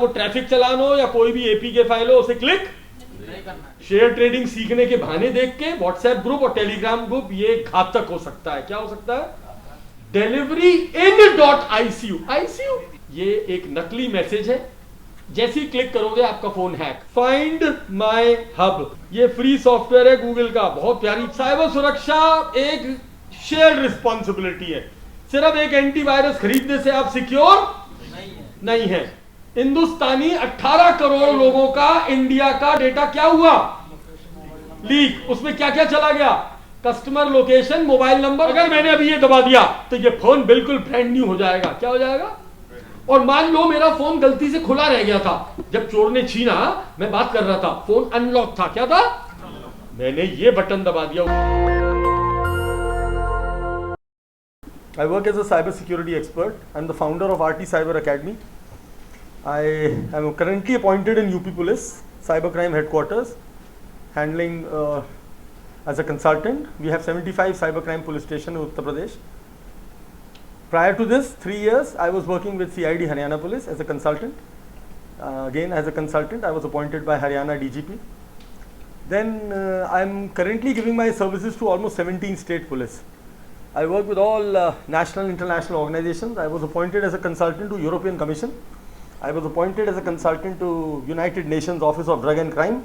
वो ट्रैफिक चलान हो या कोई भी एपीके फाइल हो, उसे क्लिक नहीं करना। शेयर ट्रेडिंग सीखने के बहाने देख के व्हाट्सएप ग्रुप और टेलीग्राम ग्रुप, ये घातक हो सकता है। क्या हो सकता है? Delivery in dot ICU, ICU ये एक नकली मैसेज है। जैसे ही क्लिक करोगे आपका phone hack. Find my hub, ये फ्री सॉफ्टवेयर है गूगल का, बहुत प्यारी। साइबर सुरक्षा एक शेयर्ड रिस्पॉन्सिबिलिटी है। सिर्फ एक एंटीवायरस खरीदने से आप सिक्योर नहीं है। हिंदुस्तानी 18 करोड़ लोगों का इंडिया का डेटा क्या हुआ? लीक। उसमें क्या क्या चला गया? Customer location, mobile number. अगर मैंने अभी ये दबा दिया तो ये फोन बिल्कुल ब्रांड न्यू हो जाएगा। क्या हो जाएगा? और मान लो मेरा फोन गलती से खुला रह गया था, जब चोर ने छीना, मैं बात कर रहा था, फोन अनलॉक था। क्या था? मैंने ये बटन दबा दिया। I work as a cyber security expert. I'm the founder of RT Cyber Academy. I am currently appointed in UP Police Cybercrime Headquarters, handling as a consultant. We have 75 cybercrime police stations in Uttar Pradesh. Prior to this, 3 years, I was working with CID Haryana Police as a consultant. Again, as a consultant, I was appointed by Haryana DGP. Then I'm currently giving my services to almost 17 state police. I work with all national and international organizations. I was appointed as a consultant to European Commission. I was appointed as a consultant to United Nations Office of Drug and Crime.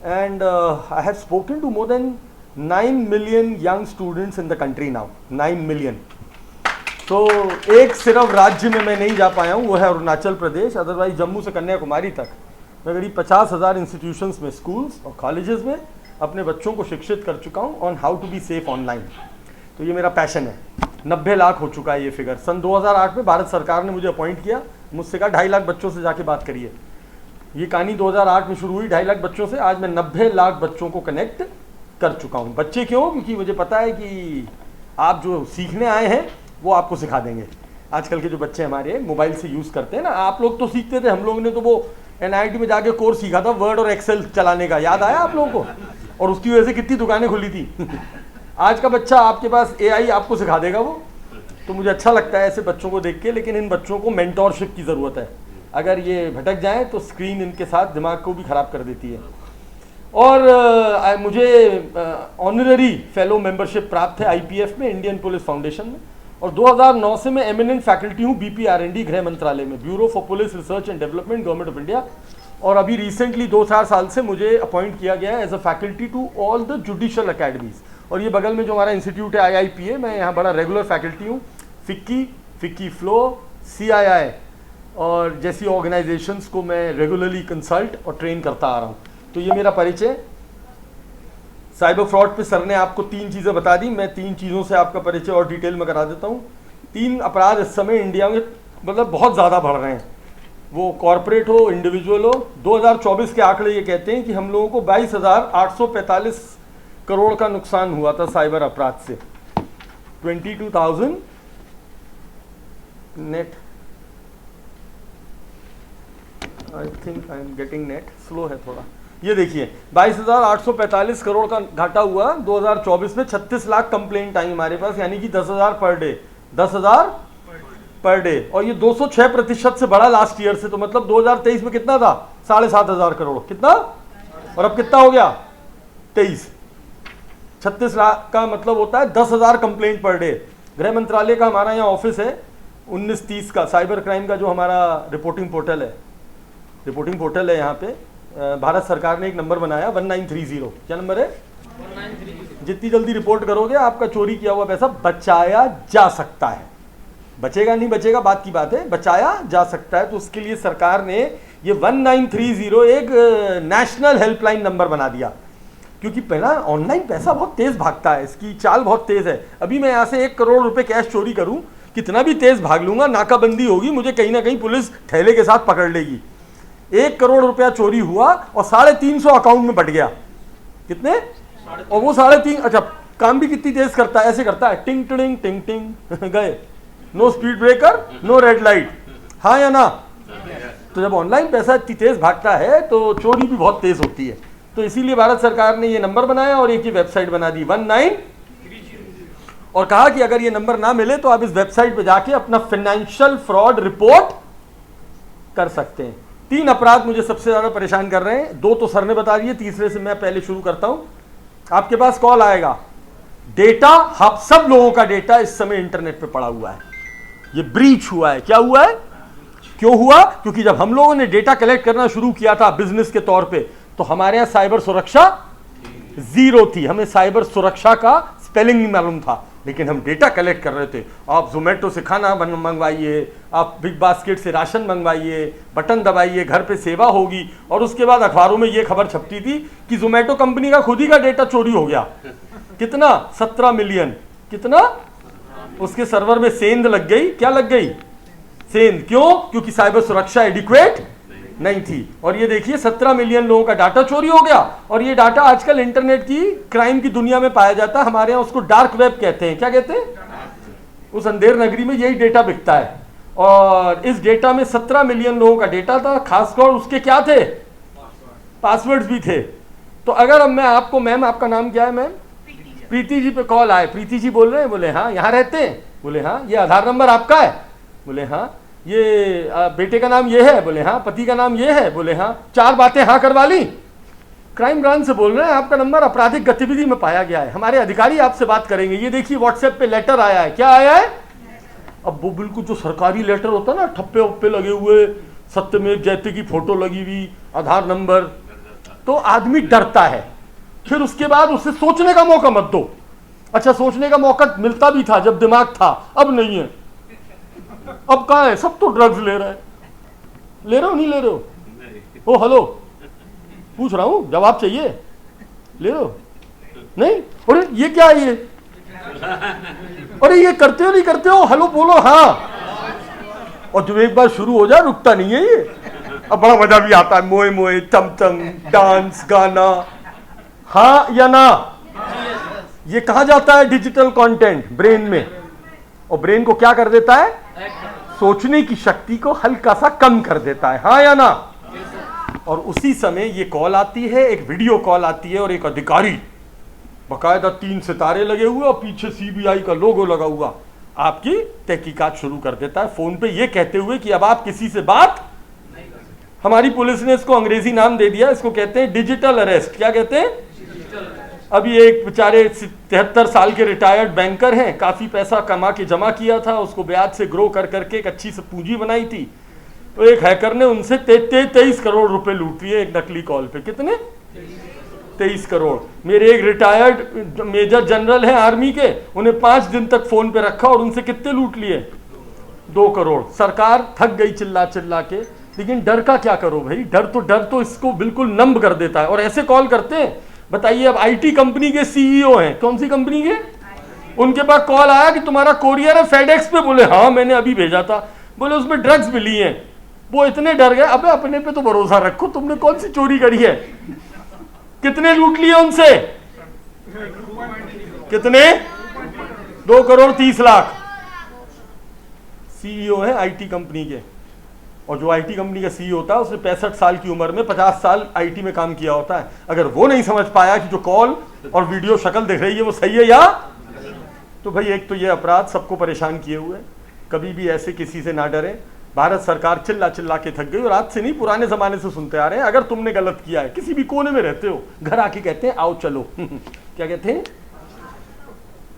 And I have spoken to more than 9 million young students in the country now. 9 million. तो एक सिर्फ राज्य में मैं नहीं जा पाया हूँ, वो है अरुणाचल प्रदेश। अदरवाइज जम्मू से कन्याकुमारी तक मैं करीब 50,000 इंस्टीट्यूशंस में, स्कूल्स और कॉलेजेस में अपने बच्चों को शिक्षित कर चुका हूँ on how to be safe online. तो ये मेरा पैशन है। 90 लाख हो चुका है ये फिगर। सन 2008 में भारत सरकार ने मुझे अपॉइंट किया, मुझसे कहा 2.5 लाख बच्चों से जाके बात करिए। ये कहानी 2008 में शुरू हुई 2.5 लाख बच्चों से। आज मैं 90 लाख बच्चों को कनेक्ट कर चुका हूँ। बच्चे क्यों? क्योंकि मुझे पता है कि आप जो सीखने आए हैं वो आपको सिखा देंगे। आजकल के जो बच्चे हमारे मोबाइल से यूज़ करते हैं ना, आप लोग तो सीखते थे, हम लोग ने तो वो NIT में जाके कोर्स सीखा था वर्ड और एक्सेल चलाने का, याद आया आप लोगों को? और उसकी वजह से कितनी दुकानें खुली थी। आज का बच्चा आपके पास AI आपको सिखा देगा वो। तो मुझे अच्छा लगता है ऐसे बच्चों को देख के, लेकिन इन बच्चों को मेंटोरशिप की ज़रूरत है। अगर ये भटक जाएँ तो स्क्रीन इनके साथ दिमाग को भी ख़राब कर देती है। और मुझे ऑनररी फेलो मेंबरशिप प्राप्त है IPF में, इंडियन पुलिस फाउंडेशन में। और 2009 से मैं एमिनेंट फैकल्टी हूँ BPRND गृह मंत्रालय में, bureau for police research and development, government of India. और अभी रिसेंटली 2-4 साल से मुझे अपॉइंट किया गया है as a faculty to all the judicial academies. और ये बगल में जो हमारा इंस्टीट्यूट है IIPA, मैं यहाँ बड़ा रेगुलर फैकल्टी हूँ। फिक्की फ्लो, CII और जैसी ऑर्गेनाइजेशंस को मैं रेगुलरली कंसल्ट और ट्रेन करता आ रहा हूँ। तो ये मेरा परिचय। साइबर फ्रॉड पे सर ने आपको 3 चीज़ें बता दी, मैं 3 चीज़ों से आपका परिचय और डिटेल में करा देता हूँ। 3 अपराध इस समय इंडिया में मतलब बहुत ज़्यादा बढ़ रहे हैं, वो कॉरपोरेट हो, इंडिविजुअल हो। 2024 के आंकड़े ये कहते हैं कि हम लोगों को 22,845 करोड़ का नुकसान हुआ था साइबर अपराध से। 22,000 net. I think I am getting net, slow है थोड़ा। ये देखिए 22,845 करोड़ का घाटा हुआ 2024 में। 36 लाख कंप्लेंट आई हमारे पास, यानी कि 10,000 पर डे, 10,000 पर डे। और ये 206% से बढ़ा लास्ट ईयर से। तो मतलब 2023 में कितना था? 7,500 करोड़। कितना? और अब कितना हो गया? 23। 36 लाख का मतलब होता है 10,000 कंप्लेंट पर डे। गृह मंत्रालय का हमारा यहाँ ऑफिस है 1930 का, साइबर क्राइम का जो हमारा रिपोर्टिंग पोर्टल है यहाँ पे। भारत सरकार ने एक नंबर बनाया 1930। क्या नंबर है? 1930। जितनी जल्दी रिपोर्ट करोगे आपका चोरी किया हुआ पैसा बचाया जा सकता है। बचेगा नहीं बचेगा बात की बात है, बचाया जा सकता है। तो उसके लिए सरकार ने ये 1930 एक नेशनल हेल्पलाइन नंबर बना दिया। क्योंकि पहला ऑनलाइन पैसा बहुत तेज भागता है, इसकी चाल बहुत तेज है। अभी मैं यहाँ से 1 करोड़ रुपए कैश चोरी करूँ, कितना भी तेज भाग लूंगा, नाकाबंदी होगी, मुझे कहीं ना कहीं पुलिस थैले के साथ पकड़ लेगी। 1 करोड़ रुपया चोरी हुआ और 350 अकाउंट में बट गया। कितने? और वो 3.5। अच्छा, काम भी कितनी तेज करता है, ऐसे करता है, टिंग टिंग टिंग टिंग गए, no speed breaker, no red light, हाँ या ना? तो जब ऑनलाइन पैसा इतनी तेज भागता है तो चोरी भी बहुत तेज होती है। तो इसीलिए भारत सरकार ने ये नंबर बनाया और एक ही वेबसाइट बना दी 1930, और कहा कि अगर ये नंबर ना मिले तो आप इस वेबसाइट पे जाके अपना फाइनेंशियल फ्रॉड रिपोर्ट कर सकते हैं। 3 अपराध मुझे सबसे ज़्यादा परेशान कर रहे हैं, 2 तो सर ने बता दिए, तीसरे से मैं पहले शुरू करता हूं। आपके पास कॉल आएगा, डेटा, आप सब लोगों का डेटा इस समय इंटरनेट पे पड़ा हुआ है, ये ब्रीच हुआ है। क्या हुआ है? क्यों हुआ? क्योंकि जब हम लोगों ने डेटा कलेक्ट करना शुरू किया था बिजनेस के तौर पे, तो हमारे यहां साइबर सुरक्षा 0 थी, हमें साइबर सुरक्षा का स्पेलिंग नहीं मालूम था, लेकिन हम डेटा कलेक्ट कर रहे थे। आप जोमेटो से खाना मंगवाइए, आप बिग बास्केट से राशन मंगवाइए, बटन दबाइए, घर पे सेवा होगी। और उसके बाद अखबारों में ये खबर छपती थी कि जोमेटो कंपनी का खुद ही का डेटा चोरी हो गया। कितना? 17 मिलियन। कितना? उसके सर्वर में सेंध लग गई। क्या लग गई? सेंध। क्यों? क्योंकि साइबर सुरक्षा एडिक्वेट नहीं थी। और ये देखिए 17 मिलियन लोगों का डाटा चोरी हो गया। और ये डाटा आजकल इंटरनेट की क्राइम की दुनिया में पाया जाता है। हमारे यहाँ उसको डार्क वेब कहते हैं। क्या कहते हैं? उस अंधेर नगरी में यही डेटा बिकता है। और इस डेटा में 17 मिलियन लोगों का डेटा था, खासकर उसके क्या थे? पासवर्ड्स भी थे। तो अगर अब मैं आपको, मैम आपका नाम क्या है? मैम प्रीति जी पे कॉल आए, प्रीति जी बोल रहे हैं, बोले हाँ यहाँ रहते हैं, बोले हाँ, ये आधार नंबर आपका है, बोले हाँ, ये बेटे का नाम ये है, बोले हाँ, पति का नाम ये है, बोले हाँ, 4 बातें हाँ करवा ली। क्राइम ब्रांच से बोल रहे हैं आपका नंबर आपराधिक गतिविधि में पाया गया है, हमारे अधिकारी आपसे बात करेंगे। ये देखिए व्हाट्सएप पे लेटर आया है। क्या आया है? अब वो बिल्कुल जो सरकारी लेटर होता है ना, ठप्पे वप्पे लगे हुए, सत्यमेव जयते की फोटो लगी हुई, आधार नंबर, तो आदमी डरता है। फिर उसके बाद उसे सोचने का मौका मत दो। अच्छा, सोचने का मौका मिलता भी था जब दिमाग था, अब नहीं है। अब कहाँ है? सब तो ड्रग्स ले रहा है। ले रहे हो नहीं ले रहे हो? ओ हेलो, पूछ रहा हूं, जवाब चाहिए। ले रहे हो? नहीं? अरे ये क्या है ये? अरे ये करते हो नहीं करते हो? हेलो बोलो हाँ। और जब एक बार शुरू हो जाए रुकता नहीं है ये। अब बड़ा मजा भी आता है, मोए मोए, चमचम, डांस, गाना, हाँ या ना। ये कहा जाता है डिजिटल कंटेंट ब्रेन में, और ब्रेन को क्या कर देता है? सोचने की शक्ति को हल्का सा कम कर देता है, हाँ या ना। और उसी समय ये कॉल आती है, एक वीडियो कॉल आती है, और एक अधिकारी बकायदा 3 सितारे लगे हुए और पीछे सीबीआई का लोगो लगा हुआ आपकी तहकीकात शुरू कर देता है फोन पे, ये कहते हुए कि अब आप किसी से बात। हमारी पुलिस ने इसको अंग्रेजी नाम दे दिया, इसको कहते हैं डिजिटल अरेस्ट। क्या कहते हैं? अभी एक बेचारे 73 साल के रिटायर्ड बैंकर हैं, काफी पैसा कमा के जमा किया था, उसको ब्याज से ग्रो कर करके एक अच्छी सी पूंजी बनाई थी, तो एक हैकर ने उनसे 23 करोड़ रुपए लूट लिए एक नकली कॉल पे। कितने? 23 करोड़। मेरे एक रिटायर्ड मेजर जनरल हैं आर्मी के, उन्हें 5 दिन तक फोन पे रखा और उनसे कितने लूट लिए? 2 करोड़। सरकार थक गई चिल्ला चिल्ला के, लेकिन डर का क्या करो भाई, डर तो इसको बिल्कुल नंब कर देता है। और ऐसे कॉल करते हैं। बताइए, अब आईटी कंपनी के सीईओ हैं, कौन सी कंपनी के, उनके पास कॉल आया कि तुम्हारा कोरियर है फेडेक्स पे, बोले हाँ मैंने अभी भेजा था, बोले उसमें ड्रग्स मिली हैं। वो इतने डर गए, अबे अपने पे तो भरोसा रखो, तुमने कौन सी चोरी करी है? कितने लूट लिए उनसे? कितने? 2 करोड़ 30 लाख। सीईओ है आईटी कंपनी के, और जो आईटी कंपनी का सीईओ होता है उसने 65 साल की उम्र में 50 साल आईटी में काम किया होता है। अगर वो नहीं समझ पाया कि जो कॉल और वीडियो शक्ल दिख रही है वो सही है या, तो भाई एक तो ये अपराध सबको परेशान किए हुए। कभी भी ऐसे किसी से ना डरें। भारत सरकार चिल्ला चिल्ला के थक गई, और आज से नहीं पुराने जमाने से सुनते आ रहे हैं, अगर तुमने गलत किया है, किसी भी कोने में रहते हो, घर आके कहते हैं आओ चलो क्या कहते हैं?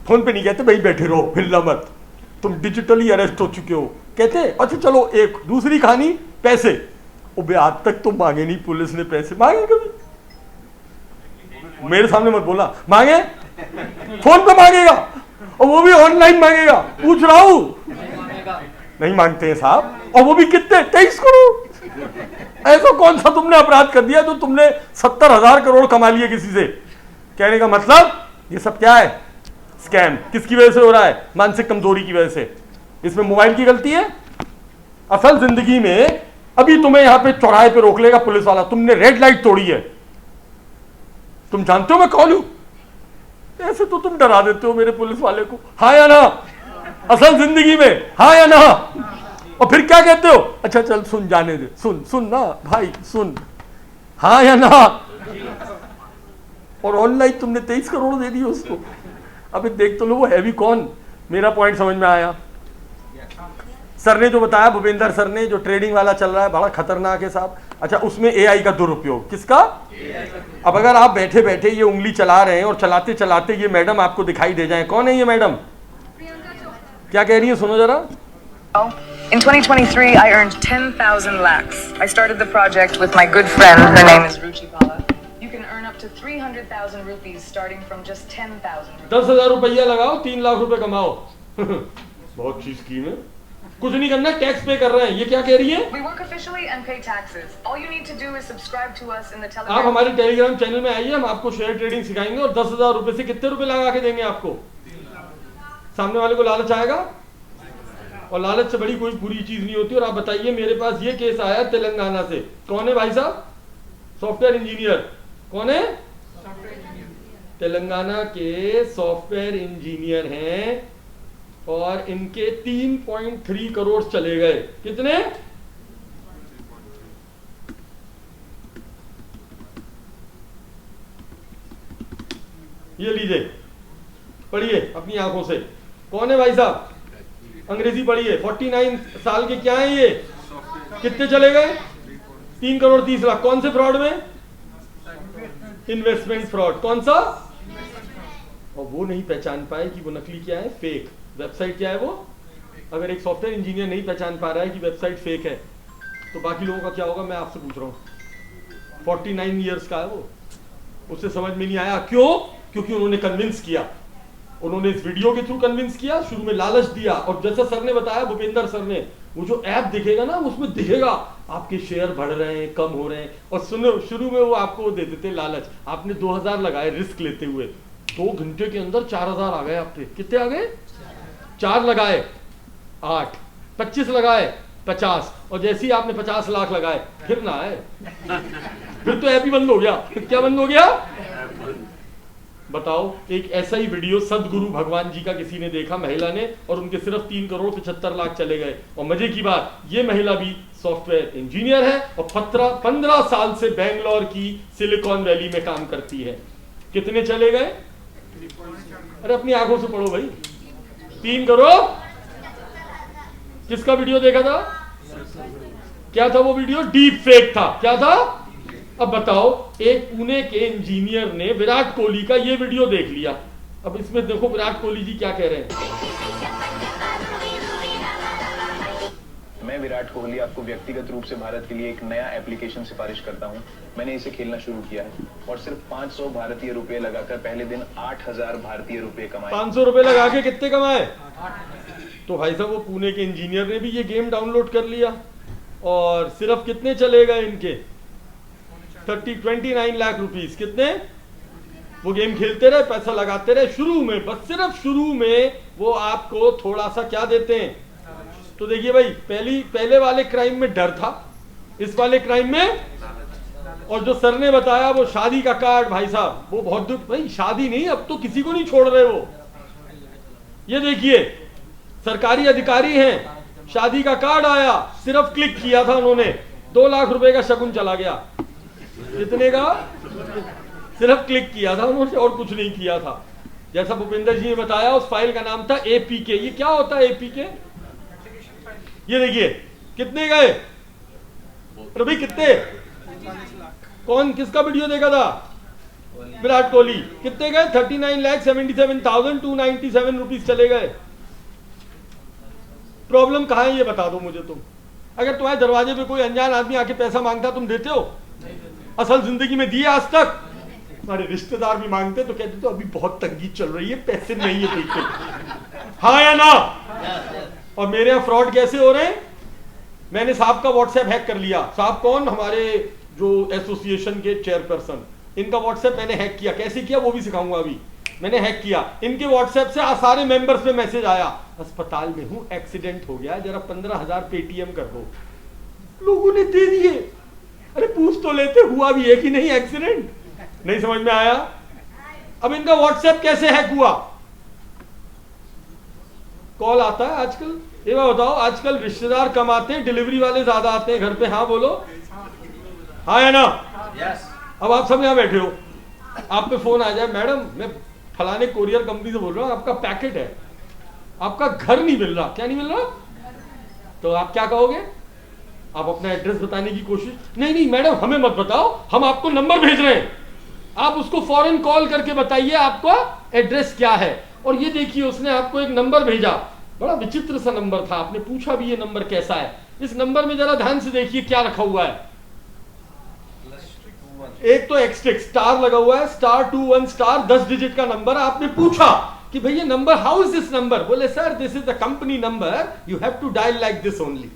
फोन पे नहीं कहते भाई बैठे रहो हिलना मत, तुम डिजिटली अरेस्ट हो चुके हो, कहते हैं अच्छा चलो। एक दूसरी कहानी, पैसे। उबे आज तक तो मांगे नहीं, पुलिस ने पैसे मांगे कभी? मेरे सामने मत बोला मांगे, फोन पे मांगेगा, और वो भी ऑनलाइन मांगेगा। पूछ रहा हूं, नहीं मांगते हैं साहब, और वो भी कितने? 23 करोड़। ऐसा कौन सा तुमने अपराध कर दिया तो तुमने 70,000 करोड़ कमा लिए किसी से? कहने का मतलब ये सब क्या है? स्कैम। किसकी वजह से हो रहा है? मानसिक कमजोरी की वजह से। इसमें मोबाइल की गलती है? असल जिंदगी में अभी तुम्हें यहां पे चौराहे पे रोक लेगा पुलिस वाला, तुमने रेड लाइट तोड़ी है, तुम जानते हो मैं कौन हूं? ऐसे तो तुम डरा देते हो मेरे पुलिस वाले को, हाँ या ना? असल जिंदगी में हाँ या ना? और फिर क्या कहते हो? अच्छा चल सुन, जाने दे, सुन ना भाई सुन, हाँ या ना? और ऑनलाइन तुमने 23 करोड़ दे दिए उसको। अबे देख तो लो वो है भी कौन। मेरा पॉइंट समझ में आया? सर ने जो बताया, भूपेंद्र सर ने, जो ट्रेडिंग वाला चल रहा है बड़ा खतरनाक है साहब। अच्छा, उसमें एआई का दुरुपयोग, किसका? अब अगर आप बैठे बैठे ये उंगली चला रहे हैं और चलाते चलाते ये मैडम आपको दिखाई दे जाए, कौन है ये मैडम? क्या कह रही है, सुनो जरा। In 2023, I earned 10,000 lakhs. I started the project with my good friend. Her name is Ruchi Pala. You can earn up to 300,000 rupees starting from just 10,000 rupees. 10,000 रुपया लगाओ, 3 लाख रुपए कमाओ। बहुत अच्छी स्कीम है। कुछ नहीं करना, टैक्स पे कर रहे हैं। ये क्या कह रही है? We work officially and pay taxes. All you need to do is subscribe to us in the आप Telegram. हमारे टेलीग्राम चैनल में आइए, हम आपको शेयर ट्रेडिंग सिखाएंगे और 10,000 रुपए से कितने रुपए लगा के देंगे आपको? सामने वाले को लालच आएगा, और लालच से बड़ी कोई बुरी चीज नहीं होती। और आप बताइए, मेरे पास ये केस आया तेलंगाना से। कौन है भाई साहब? Software engineer. कौन है? तेलंगाना के सॉफ्टवेयर इंजीनियर हैं और इनके 3.3 करोड़ चले गए। कितने? ये लीजिए, पढ़िए अपनी आंखों से। कौन है भाई साहब? अंग्रेजी पढ़िए। 49 साल के क्या है ये? कितने चले गए? 3 करोड़ 30 लाख। कौन से फ्रॉड में? Investment fraud. कौन सा? और वो नहीं पहचान पाए कि वो नकली क्या है, फेक वेबसाइट क्या है वो। अगर एक सॉफ्टवेयर इंजीनियर नहीं पहचान पा रहा है कि वेबसाइट फेक है, तो बाकी लोगों का क्या होगा, मैं आपसे पूछ रहा हूँ। 49 ईयर्स का है वो, उसे समझ में नहीं आया। क्यों? क्योंकि उन्होंने कन्विंस किया, उन्होंने इस वीडियो के थ्रू कन्विंस किया, शुरू में लालच दिया। और जैसा सर ने बताया, भूपेंद्र सर ने, वो जो ऐप दिखेगा ना, उसमें दिखेगा आपके शेयर बढ़ रहे हैं, कम हो रहे हैं। और सुनो, शुरू में वो आपको दे देते लालच। आपने 2,000 लगाए रिस्क लेते हुए, 2 घंटे के अंदर 4,000 आ गए आपके। कितने आ गए? 4 लगाए 8, 25 लगाए 50, और जैसे ही आपने 50 लाख लगाए, फिर ना आए, फिर तो ऐप ही बंद हो गया। क्या बंद हो गया बताओ? एक ऐसा ही वीडियो सदगुरु भगवान जी का किसी ने देखा, महिला ने, और उनके सिर्फ 3 करोड़ 75 लाख चले गए। और मजे की बात, ये महिला भी सॉफ्टवेयर इंजीनियर है और 15 साल से बेंगलोर की सिलिकॉन वैली में काम करती है। कितने चले गए? अरे अपनी आंखों से पढ़ो भाई। 3 करोड़। किसका वीडियो देखा था? क्या था वो वीडियो? डीप फेक था। क्या था? अब बताओ, एक पुणे के इंजीनियर ने विराट कोहली का ये वीडियो देख लिया। अब इसमें देखो विराट कोहली जी क्या कह रहे हैं। मैं विराट कोहली आपको व्यक्तिगत रूप से भारत के लिए एक नया एप्लीकेशन सिफारिश करता हूं। मैंने इसे खेलना शुरू किया है और सिर्फ 500 भारतीय रुपए लगाकर पहले दिन 8,000 भारतीय रुपए कमाए। 500 रुपए लगा के कितने कमाए? तो भाई साहब, वो पुणे के इंजीनियर ने भी ये गेम डाउनलोड कर लिया और सिर्फ कितने चले गए इनके? 29 लाख रुपीस। कितने? वो गेम खेलते रहे, पैसा लगाते रहे। शुरू में, बस सिर्फ शुरू में वो आपको थोड़ा सा क्या देते हैं? तो देखिए भाई, पहले वाले क्राइम में डर था, इस वाले क्राइम में, और जो सर ने बताया वो शादी का कार्ड, भाई साहब वो बहुत दुख। भाई शादी नहीं, अब तो किसी को नहीं छोड़ रहे वो। ये देखिए, सरकारी अधिकारी हैं, शादी का कार्ड आया, सिर्फ क्लिक किया था उन्होंने, 2 लाख रुपए का शगुन चला गया। कितने का? सिर्फ क्लिक किया था उन्होंने और कुछ नहीं किया था। जैसा भूपेंद्र जी ने बताया, उस फाइल का नाम था एपीके। ये क्या होता है एपीके? ये देखिए कितने गए भाई, कितने? कौन, किसका वीडियो देखा था? विराट कोहली। कितने गए? 39,77,297 रुपीज चले गए। प्रॉब्लम कहां है ये बता दो मुझे तुम। अगर तुम्हारे दरवाजे पे कोई अनजान आदमी आके पैसा मांगता, तुम देते हो? असल जिंदगी में दिए आज तक? हमारे रिश्तेदार भी मांगते तो कहते तो अभी बहुत तंगी चल रही है, पैसे नहीं है पीछे। हाँ या ना? और मेरे यहाँ फ्रॉड कैसे हो रहे हैं? मैंने साहब का व्हाट्सएप हैक कर लिया। साहब कौन? हमारे जो एसोसिएशन के चेयरपर्सन, इनका व्हाट्सएप मैंने हैक किया। कैसे किया वो भी सिखाऊंगा अभी। मैंने हैक किया, इनके व्हाट्सएप से सारे मेंबर्स पे मैसेज आया, अस्पताल में हूं, एक्सीडेंट हो गया, जरा 15,000 पेटीएम कर दो। लोगों ने दे दिए। अरे पूछ तो लेते, हुआ भी एक ही नहीं एक्सीडेंट। नहीं समझ में आया? अब इनका व्हाट्सएप कैसे हैक हुआ? कॉल आता है आजकल। ये बात बताओ, आजकल रिश्तेदार कम आते हैं, डिलीवरी वाले ज्यादा आते हैं घर पे। हाँ बोलो, हाँ या ना? अब आप सब यहाँ बैठे हो, आप पे फोन आ जाए, मैडम मैं फलाने कोरियर कंपनी से बोल रहा हूँ, आपका पैकेट है, आपका घर नहीं मिल रहा। क्या नहीं मिल रहा? तो आप क्या कहोगे? आप अपना एड्रेस बताने की कोशिश, नहीं नहीं मैडम हमें मत बताओ, हम आपको नंबर भेज रहे हैं, आप उसको फौरन कॉल करके बताइए आपका एड्रेस क्या है। और ये देखिए उसने आपको एक नंबर भेजा, बड़ा विचित्र सा नंबर था, आपने पूछा भी ये नंबर कैसा है। इस नंबर में जरा ध्यान से देखिए क्या रखा हुआ है। एक तो एक्सटेक स्टार लगा हुआ है, *21 10 डिजिट का नंबर। आपने पूछा कि भैया number, how is this number? बोले sir this is the company number, you have to dial like this only.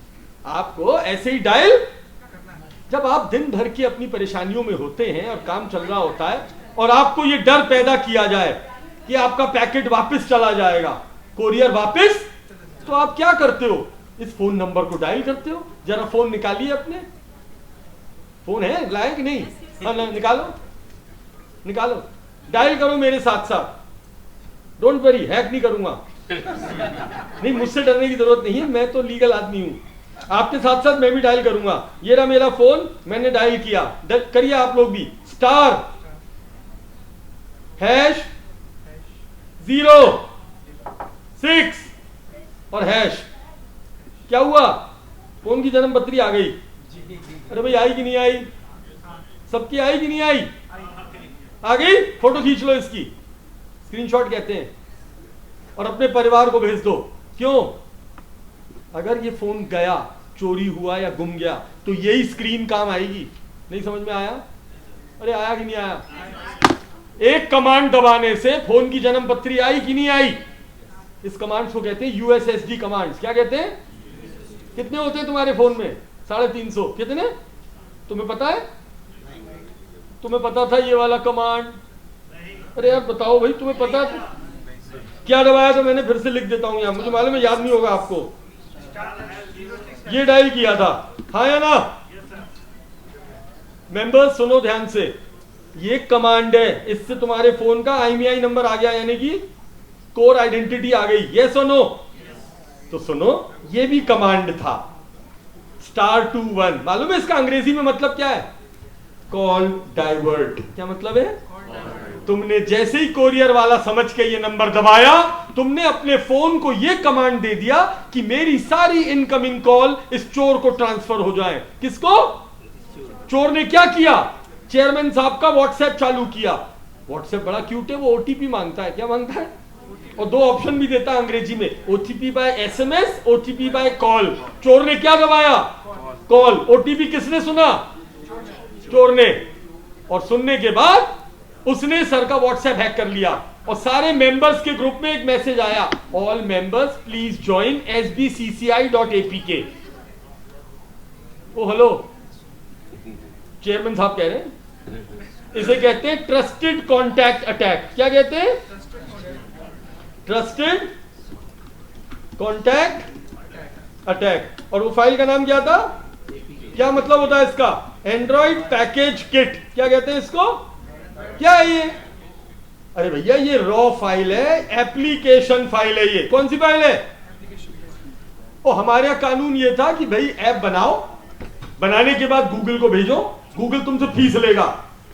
आपको ऐसे ही डायल, जब आप दिन भर की अपनी परेशानियों में होते हैं और काम चल रहा होता है और आपको ये डर पैदा किया जाए कि आपका पैकेट वापस चला जाएगा, कोरियर वापस, तो आप क्या करते हो? इस फोन नंबर को डायल करते हो। जरा फोन निकालिए अपने, फोन है लाए कि नहीं? हाँ निकालो निकालो, डायल करो मेरे साथ साथ। डोंट वरी, हैक नहीं करूंगा। नहीं मुझसे डरने की जरूरत नहीं है, मैं तो लीगल आदमी हूं। आपके साथ साथ मैं भी डायल करूंगा। ये रहा मेरा फोन, मैंने डायल किया, करिए आप लोग भी। *06 और हैश। क्या हुआ? फोन की जन्म पत्री आ गई। अरे भाई आई कि नहीं आई? सबकी आई कि नहीं आई? आ गई। फोटो खींच लो इसकी, स्क्रीनशॉट कहते हैं, और अपने परिवार को भेज दो। क्यों? अगर ये फोन गया, चोरी हुआ या गुम गया तो यही स्क्रीन काम आएगी। नहीं समझ में आया? अरे आया कि नहीं आया? एक कमांड दबाने से फोन की जन्म पत्री आई कि नहीं आई? इस कमांड्स को कहते हैं यूएसएसडी कमांड्स। क्या कहते हैं? कितने होते हैं तुम्हारे फोन में? 350। कितने? तुम्हें पता है? तुम्हें पता था ये वाला कमांड? अरे यार बताओ भाई, तुम्हें पता था? क्या दबाया था मैंने? फिर से लिख देता हूं, यहां मुझे मालूम है याद नहीं होगा आपको। ये डायल किया था, हाँ या ना? मेंबर्स सुनो ध्यान से, ये कमांड है, इससे तुम्हारे फोन का IMEI नंबर आ गया, यानी कि कोर आइडेंटिटी आ गई। यस और नो? तो सुनो, ये भी कमांड था। *21 मालूम है इसका अंग्रेजी में मतलब क्या है? Call divert. क्या मतलब है? तुमने जैसे ही कोरियर वाला समझ के ये नंबर दबाया, तुमने अपने फोन को ये कमांड दे दिया कि मेरी सारी इनकमिंग कॉल इस चोर को ट्रांसफर हो जाए। किसको? चोर ने क्या किया? चेयरमैन साहब का व्हाट्सएप चालू किया। व्हाट्सएप बड़ा क्यूट है, वो ओटीपी मांगता है। क्या मांगता है? और 2 ऑप्शन भी देता है अंग्रेजी में, OTP by SMS, OTP by कॉल। चोर ने क्या दबाया? कॉल। OTP किसने सुना? चोर ने। और सुनने के बाद उसने सर का व्हाट्सएप हैक कर लिया और सारे मेंबर्स के ग्रुप में एक मैसेज आया, all members please join sbcci.apk। ओ हेलो, चेयरमैन साहब कह रहे हैं, इसे कहते हैं ट्रस्टेड कॉन्टैक्ट अटैक। क्या कहते हैं? Trusted contact attack. और वो फाइल का नाम क्या था? क्या मतलब होता है इसका? Android package kit. क्या कहते हैं इसको? क्या है ये? अरे भैया ये रॉ फाइल है, एप्लीकेशन फाइल है। ये कौन सी फाइल है? और हमारे यहां कानून ये था कि भाई ऐप बनाओ, बनाने के बाद गूगल को भेजो, गूगल तुमसे फीस लेगा,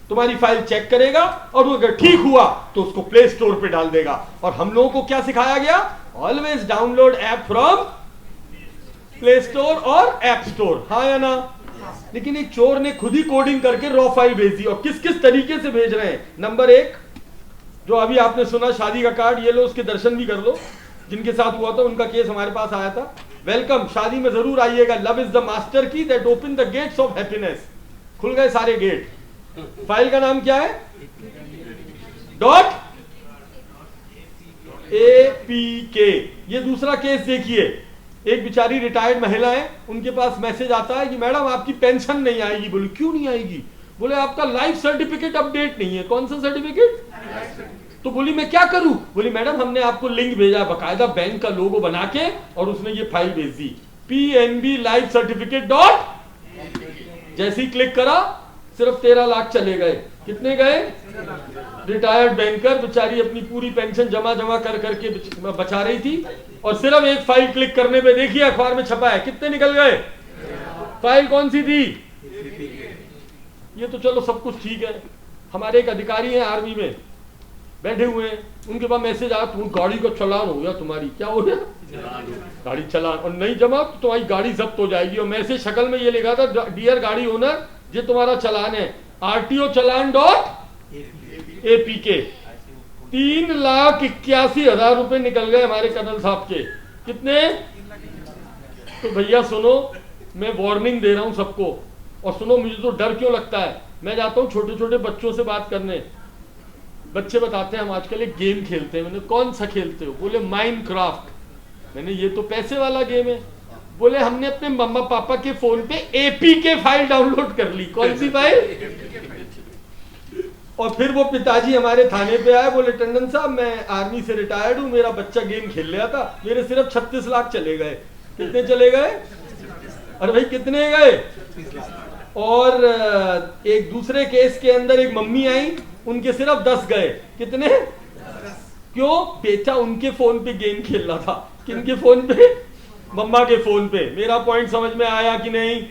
तुम्हारी फाइल चेक करेगा और वो अगर ठीक हुआ तो उसको प्ले स्टोर पे डाल देगा। और हम लोगों को क्या सिखाया गया? Always download app from play store और ऐप स्टोर। हाँ या ना? लेकिन एक चोर ने खुद ही कोडिंग करके रॉ फाइल भेज दी। और किस किस तरीके से भेज रहे हैं? नंबर 1, जो अभी आपने सुना शादी का कार्ड, ये लो, उसके दर्शन भी कर लो। जिनके साथ हुआ था उनका केस हमारे पास आया था। वेलकम, शादी में जरूर आइएगा। लव इज द मास्टर की that open the gates of happiness. खुल गए सारे गेट। फाइल का नाम क्या है? .apk। ये दूसरा केस देखिए, एक बेचारी रिटायर्ड महिला है, उनके पास मैसेज आता है कि मैडम आपकी पेंशन नहीं आएगी। बोले क्यों नहीं आएगी? बोले आपका लाइफ सर्टिफिकेट अपडेट नहीं है। कौन सा सर्टिफिकेट? तो बोली मैं क्या करूं? बोली मैडम हमने आपको लिंक भेजा, बकायदा बैंक का लोगो बना के, और उसने ये फाइल भेज दी, PNB लाइफ सर्टिफिकेट डॉट। जैसे ही क्लिक करा, सिर्फ 13 लाख चले गए। कितने गए? रिटायर्ड बैंकर बेचारी अपनी पूरी पेंशन जमा कर करके बचा रही थी, और सिर्फ एक फाइल क्लिक करने पे, देखिए अखबार में छपा है, कितने निकल गए? फाइल कौन सी थी? ये तो चलो सब कुछ ठीक है। हमारे एक अधिकारी हैं आर्मी में, बैठे हुए हैं, उनके पास मैसेज आया, तुम गाड़ी को चला रहे हो या तुम्हारी क्या हो गया? गाड़ी चलान, और नहीं जमा तो तुम्हारी गाड़ी जब्त हो जाएगी। और मैसेज शक्ल में ये लिखा था, डियर गाड़ी ओनर, ये तुम्हारा चलान है, RTO चलान .apk। 3,81,000 रुपए निकल गए हमारे कर्नल साहब के। कितने? तो भैया सुनो, मैं वार्निंग दे रहा हूं सबको, और सुनो, मुझे तो डर क्यों लगता है। मैं जाता हूं छोटे छोटे बच्चों से बात करने, बच्चे बताते हैं हम आजकल एक गेम खेलते हैं। मैंने कौन सा खेलते हो? बोले माइनक्राफ्ट। मैंने ये तो पैसे वाला गेम है। बोले हमने अपने मम्मा पापा के फोन पे APK फाइल डाउनलोड कर ली। कौन सी फाइल? और फिर वो पिताजी हमारे थाने पे आए, बोले टंडन साहब मैं आर्मी से रिटायर्ड हूं, मेरा बच्चा गेम खेल रहा था, मेरे सिर्फ 36 लाख चले गए। कितने चले गए? अरे भाई कितने गए? और एक दूसरे केस के अंदर एक मम्मी आई, उनके सिर्फ 10 गए। कितने? क्यों? बेटा उनके फोन पे गेम खेल रहा था। किनके फोन पे? मम्मा के फोन पे। मेरा पॉइंट समझ में आया कि नहीं?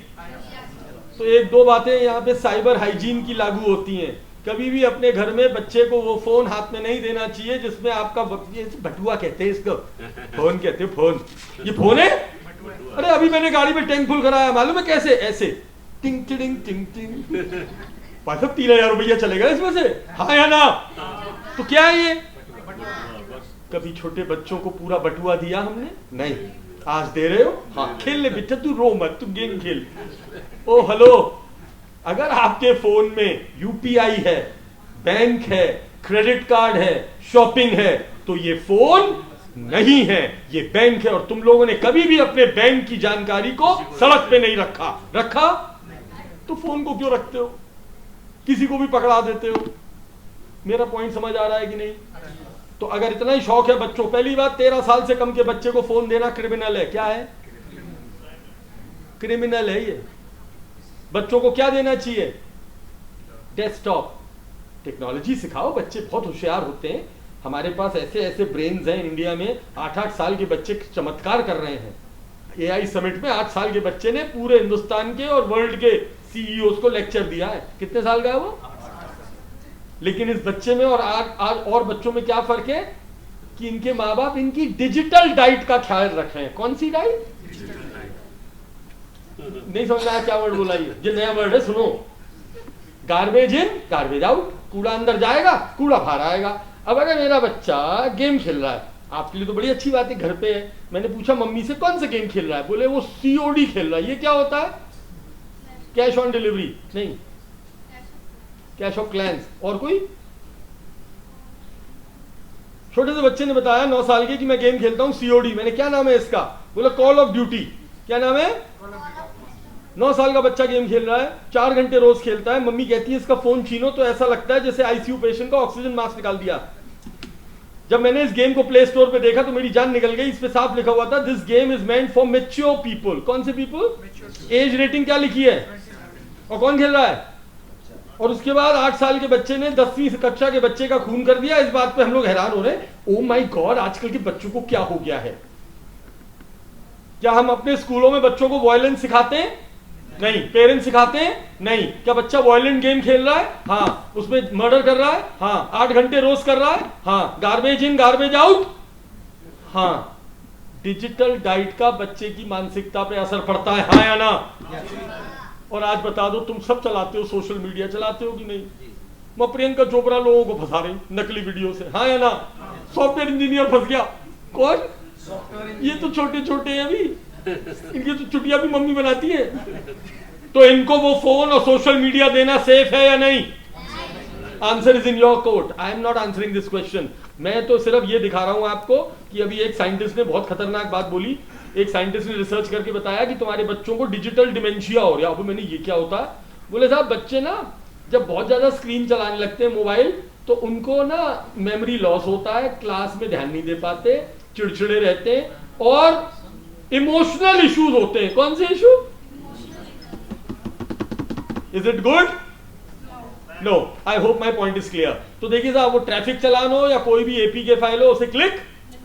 तो एक दो बातें यहाँ पे साइबर हाइजीन की लागू होती हैं। कभी भी अपने घर में बच्चे को वो फोन हाथ में नहीं देना चाहिए जिसमें आपका बटुआ कहते हैं इसको, फोन कहते हैं, फोन। ये फोन है? अरे अभी मैंने गाड़ी में टैंक फुल कराया, मालूम है कैसे? ऐसे टिंग टिंग टिंग टिंग। भाई साहब 3,000 रुपया चलेगा इसमें से, हाँ या ना? तो क्या है ये? कभी छोटे बच्चों को पूरा बटुआ दिया हमने? नहीं। आज दे रहे हो? हाँ, खेल ले बेटा, तू रो मत, तू गेम खेल। ओ हेलो, अगर आपके फोन में UPI है, बैंक है, क्रेडिट कार्ड है, शॉपिंग है, तो ये फोन नहीं है, ये बैंक है। और तुम लोगों ने कभी भी अपने बैंक की जानकारी को सड़क पे नहीं रखा तो फोन को क्यों रखते हो? किसी को भी पकड़ा देते हो। मेरा पॉइंट समझ आ रहा है कि नहीं? तो अगर इतना ही शौक है बच्चों, पहली बात 13 साल से कम के बच्चे को फोन देना क्रिमिनल है। क्या है? क्रिमिनल है ये। बच्चों को क्या देना चाहिए? डेस्कटॉप। टेक्नोलॉजी सिखाओ, बच्चे बहुत होशियार होते हैं। हमारे पास ऐसे ऐसे ब्रेन्स हैं इंडिया में, 8-8 साल के बच्चे चमत्कार कर रहे हैं। AI समिट में 8 साल के बच्चे ने पूरे हिंदुस्तान के और वर्ल्ड के CEOs को लेक्चर दिया है। कितने साल का है वो? लेकिन इस बच्चे में और आज और बच्चों में क्या फर्क है कि इनके माँ बाप इनकी डिजिटल डाइट का ख्याल रख रहे हैं। कौन सी डाइट? नहीं समझ आया क्या वर्ड बोला? ये नया वर्ड है, सुनो। Garbage in garbage out. कूड़ा अंदर जाएगा, कूड़ा बाहर आएगा। अब अगर मेरा बच्चा गेम खेल रहा है, आपके लिए तो बड़ी अच्छी बात है, घर पे है, मैंने पूछा मम्मी से कौन सा गेम खेल रहा है? बोले वो COD खेल रहा है। ये क्या होता है? कैश ऑन डिलीवरी नहीं, कैश ऑफ क्लैंस। और कोई? छोटे से बच्चे ने बताया 9 साल के कि मैं गेम खेलता हूं COD। मैंने क्या नाम है इसका? बोला कॉल ऑफ ड्यूटी। क्या नाम है? 9 साल का बच्चा गेम खेल रहा है, 4 घंटे रोज खेलता है। मम्मी कहती है इसका फोन छीनो तो ऐसा लगता है जैसे ICU पेशेंट का ऑक्सीजन मास्क निकाल दिया। जब मैंने इस गेम को प्ले स्टोर पे देखा तो मेरी जान निकल गई। इस पे साफ लिखा हुआ था this game is meant for mature people. कौन से पीपल? एज रेटिंग क्या लिखी है? और कौन खेल रहा है? और उसके बाद 8 साल के बच्चे ने 10वीं कक्षा के बच्चे का खून कर दिया। इस बात पे हम लोग हैरान हो रहे हैं, ओ माय गॉड, आजकल के बच्चों को क्या हो गया है? क्या हम अपने स्कूलों में बच्चों को वायलेंस सिखाते हैं? नहीं। पेरेंट्स सिखाते हैं? नहीं। क्या बच्चा वायलेंट गेम खेल रहा है? हाँ। उसमें मर्डर कर रहा है? हाँ। 8 घंटे रोज कर रहा है? हाँ। Garbage in garbage out? हाँ। डिजिटल डाइट का बच्चे की मानसिकता पे असर पड़ता है, हाँ या ना? और आज बता दो, तुम सब चलाते हो, सोशल मीडिया चलाते हो कि नहीं? मैं प्रियंका चोपड़ा लोगों को फंसा रही नकली वीडियो से, हाँ या ना? सॉफ्टवेयर इंजीनियर फंस गया। कौन? ये तो छोटे छोटे हैं अभी, इनकी तो चुटिया भी मम्मी बनाती है। तो इनको वो फोन और सोशल मीडिया देना सेफ है या नहीं? Answer is in your court. I am not answering this question. मैं तो सिर्फ ये दिखा रहा हूं आपको कि अभी एक साइंटिस्ट ने बहुत खतरनाक बात बोली। एक साइंटिस्ट ने रिसर्च करके बताया कि तुम्हारे बच्चों को डिजिटल डिमेंशिया हो रहा है। अब मैंने ये क्या होता है? बोले साहब बच्चे ना जब बहुत ज्यादा स्क्रीन चलाने लगते हैं मोबाइल, तो उनको ना मेमोरी लॉस होता है, क्लास में ध्यान नहीं दे पाते, चिड़चिड़े रहते हैं और इमोशनल इश्यूज होते हैं। कौन से issue? Is it good? No. I hope my point is clear. तो देखिए साहब, वो ट्रैफिक चलान हो या कोई भी APK फाइल हो, उसे क्लिक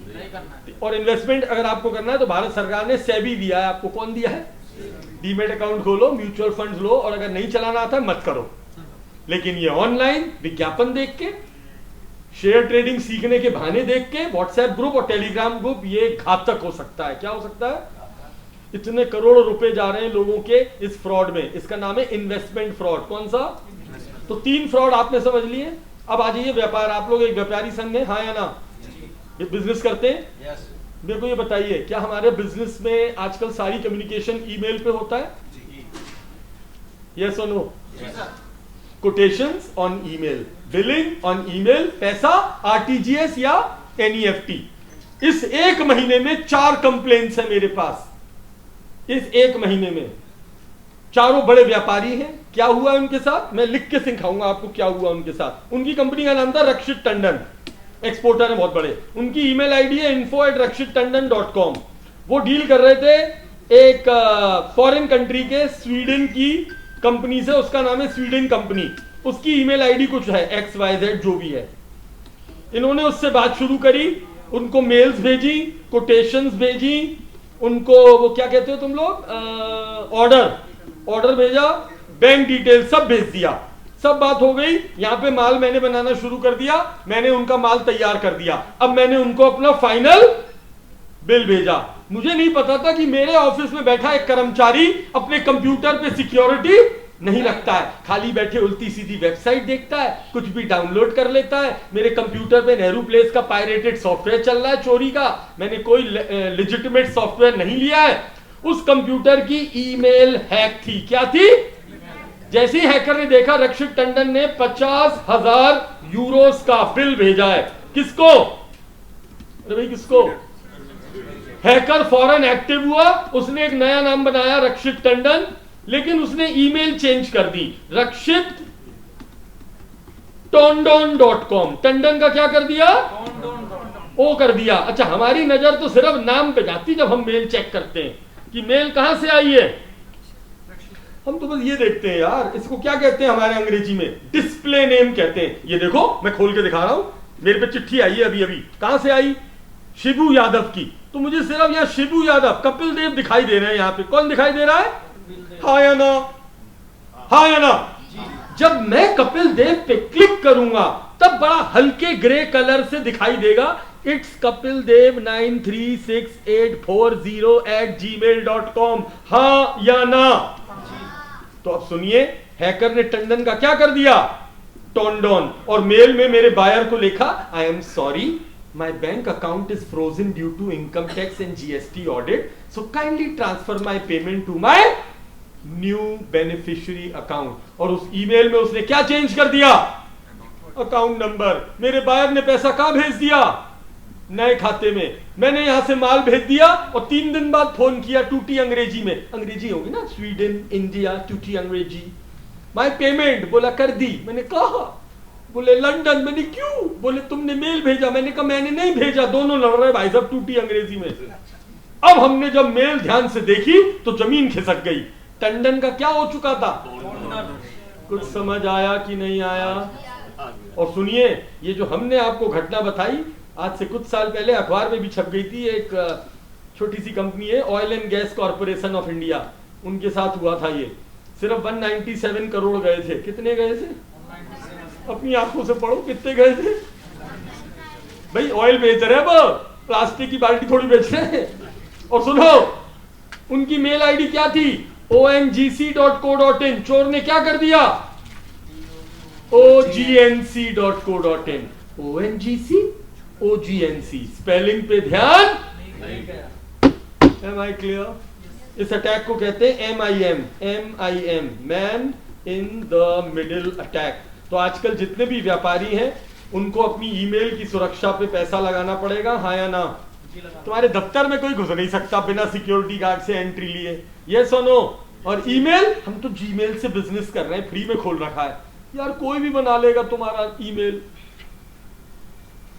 नहीं करना। और इन्वेस्टमेंट अगर आपको करना है तो भारत सरकार ने सेबी दिया है आपको। कौन दिया है? डीमेट अकाउंट खोलो, म्यूचुअल फंड्स लो, और अगर नहीं चलाना आता है मत करो। लेकिन ये ऑनलाइन विज्ञापन देख के शेयर ट्रेडिंग सीखने के बहाने देख के व्हाट्सएप ग्रुप और टेलीग्राम ग्रुप ये घातक हो सकता है। क्या हो सकता है? इतने करोड़ों रुपए जा रहे हैं लोगों के इस फ्रॉड में। इसका नाम है इन्वेस्टमेंट फ्रॉड। कौन सा? तो 3 फ्रॉड आपने समझ लिए। अब आ जाइए व्यापार। आप लोग एक व्यापारी संघ है, हाँ या ना? ये बिजनेस करते हैं? मेरे को ये बताइए, क्या हमारे बिजनेस में आजकल सारी कम्युनिकेशन ईमेल पे होता है? यस और no? Quotations on email, billing on email, पैसा आरटीजीएस या एनईएफटी। इस एक महीने में 4 कंप्लेंट्स है मेरे पास। इस एक महीने में चारों बड़े व्यापारी हैं। क्या हुआ उनके साथ? मैं लिख के सिखाऊंगा आपको क्या हुआ उनके साथ। उनकी कंपनी का नाम था रक्षित टंडन, एक्सपोर्टर है बहुत बड़े। उनकी ईमेल आईडी है info@rakshitTandon.com। वो डील कर रहे थे एक फॉरेन कंट्री के स्वीडन की कंपनी से, उसका नाम है स्वीडन कंपनी। उसकी ईमेल आईडी कुछ है XYZ जो भी है। इन्होंने उससे बात शुरू करी, उनको मेल्स भेजी, कोटेशंस भेजी, उनको वो क्या कहते हो तुम लोग, ऑर्डर भेजा, बैंक डिटेल सब भेज दिया। सब बात हो गई। यहां पे माल मैंने बनाना शुरू कर दिया, मैंने उनका माल तैयार कर दिया। अब मैंने उनको अपना फाइनल बिल भेजा। मुझे नहीं पता था कि मेरे ऑफिस में बैठा एक कर्मचारी अपने कंप्यूटर पे सिक्योरिटी नहीं रखता है, खाली बैठे उल्टी सीधी वेबसाइट देखता है, कुछ भी डाउनलोड कर लेता है। मेरे कंप्यूटर पे नेहरू प्लेस का पायरेटेड सॉफ्टवेयर चल रहा है चोरी का। मैंने कोई लेजिटिमेट सॉफ्टवेयर नहीं लिया है। उस कंप्यूटर की ईमेल हैक थी। क्या थी? जैसे ही हैकर ने देखा, रक्षित टंडन ने 50,000 यूरोस का बिल भेजा है। किसको? अरे भाई किसको? हैकर फौरन एक्टिव हुआ, उसने एक नया नाम बनाया रक्षित टंडन, लेकिन उसने ईमेल चेंज कर दी, रक्षित टोंडोन.com। टंडन का क्या कर दिया? ओ कर दिया। अच्छा, हमारी नजर तो सिर्फ नाम पे जाती जब हम मेल चेक करते हैं कि मेल कहां से आई है। हम तो बस ये देखते हैं यार, इसको क्या कहते हैं हमारे अंग्रेजी में? डिस्प्ले नेम कहते हैं। ये देखो मैं खोल के दिखा रहा हूं, मेरे पे चिट्ठी आई है अभी अभी। कहां से आई? शिबू यादव की। तो मुझे सिर्फ यहाँ शिबू यादव, कपिल देव दिखाई दे रहे हैं। यहाँ पे कौन दिखाई दे रहा है? हाँ या ना? हाँ या ना? जब मैं कपिल देव पे क्लिक करूंगा तब बड़ा हल्के ग्रे कलर से दिखाई देगा, इट्स कपिल देव 936840@gmail.com। हाँ या ना? तो अब सुनिए, हैकर ने टंडन का क्या कर दिया? टोंडोन। और मेल में मेरे बायर को लिखा, I am sorry, my bank account is frozen due to income tax and GST audit, so kindly transfer my payment to my new beneficiary account। और उस ईमेल में उसने क्या चेंज कर दिया? Account number. मेरे बायर ने पैसा कहां भेज दिया? नए खाते में। मैंने यहां से माल भेज दिया और 3 दिन बाद फोन किया, टूटी अंग्रेजी में। अंग्रेजी होगी ना, स्वीडन, इंडिया, टूटी अंग्रेजी। माय पेमेंट, बोला कर दी। मैंने कहा, बोले लंदन। मैंने क्यों? बोले तुमने मेल भेजा। मैंने कहा मैंने नहीं भेजा। दोनों लड़ रहे भाई साहब टूटी अंग्रेजी में। अब हमने जब मेल ध्यान से देखी तो जमीन खिसक गई। टंडन का क्या हो चुका था? कुछ समझ आया कि नहीं आया? और सुनिए, ये जो हमने आपको घटना बताई, आज से कुछ साल पहले अखबार में भी छप गई थी। एक छोटी सी कंपनी है, oil and gas corporation of India, उनके साथ हुआ था ये। सिर्फ 197 करोड़ गए थे। कितने गए थे? अपनी आंखों से पढ़ो कितने गए थे। भाई ऑयल बेच रहे हैं, अब प्लास्टिक की बाल्टी थोड़ी बेच रहे हैं। और सुनो, उनकी मेल आईडी क्या थी? ONGC.co.in। चोर ने क्या कर दिया? OGNC.co.in। ONGC, OGNC, स्पेलिंग पे ध्यान। Am I clear? इस अटैक को कहते हैं MIM, man in the middle attack. तो आजकल जितने भी व्यापारी हैं उनको अपनी ईमेल की सुरक्षा पे पैसा लगाना पड़ेगा। हाँ या ना? तुम्हारे दफ्तर में कोई घुस नहीं सकता बिना सिक्योरिटी गार्ड से एंट्री लिए। यस और नो? और ईमेल, हम तो जीमेल से बिजनेस कर रहे हैं, फ्री में खोल रखा है यार, कोई भी बना लेगा तुम्हारा ईमेल।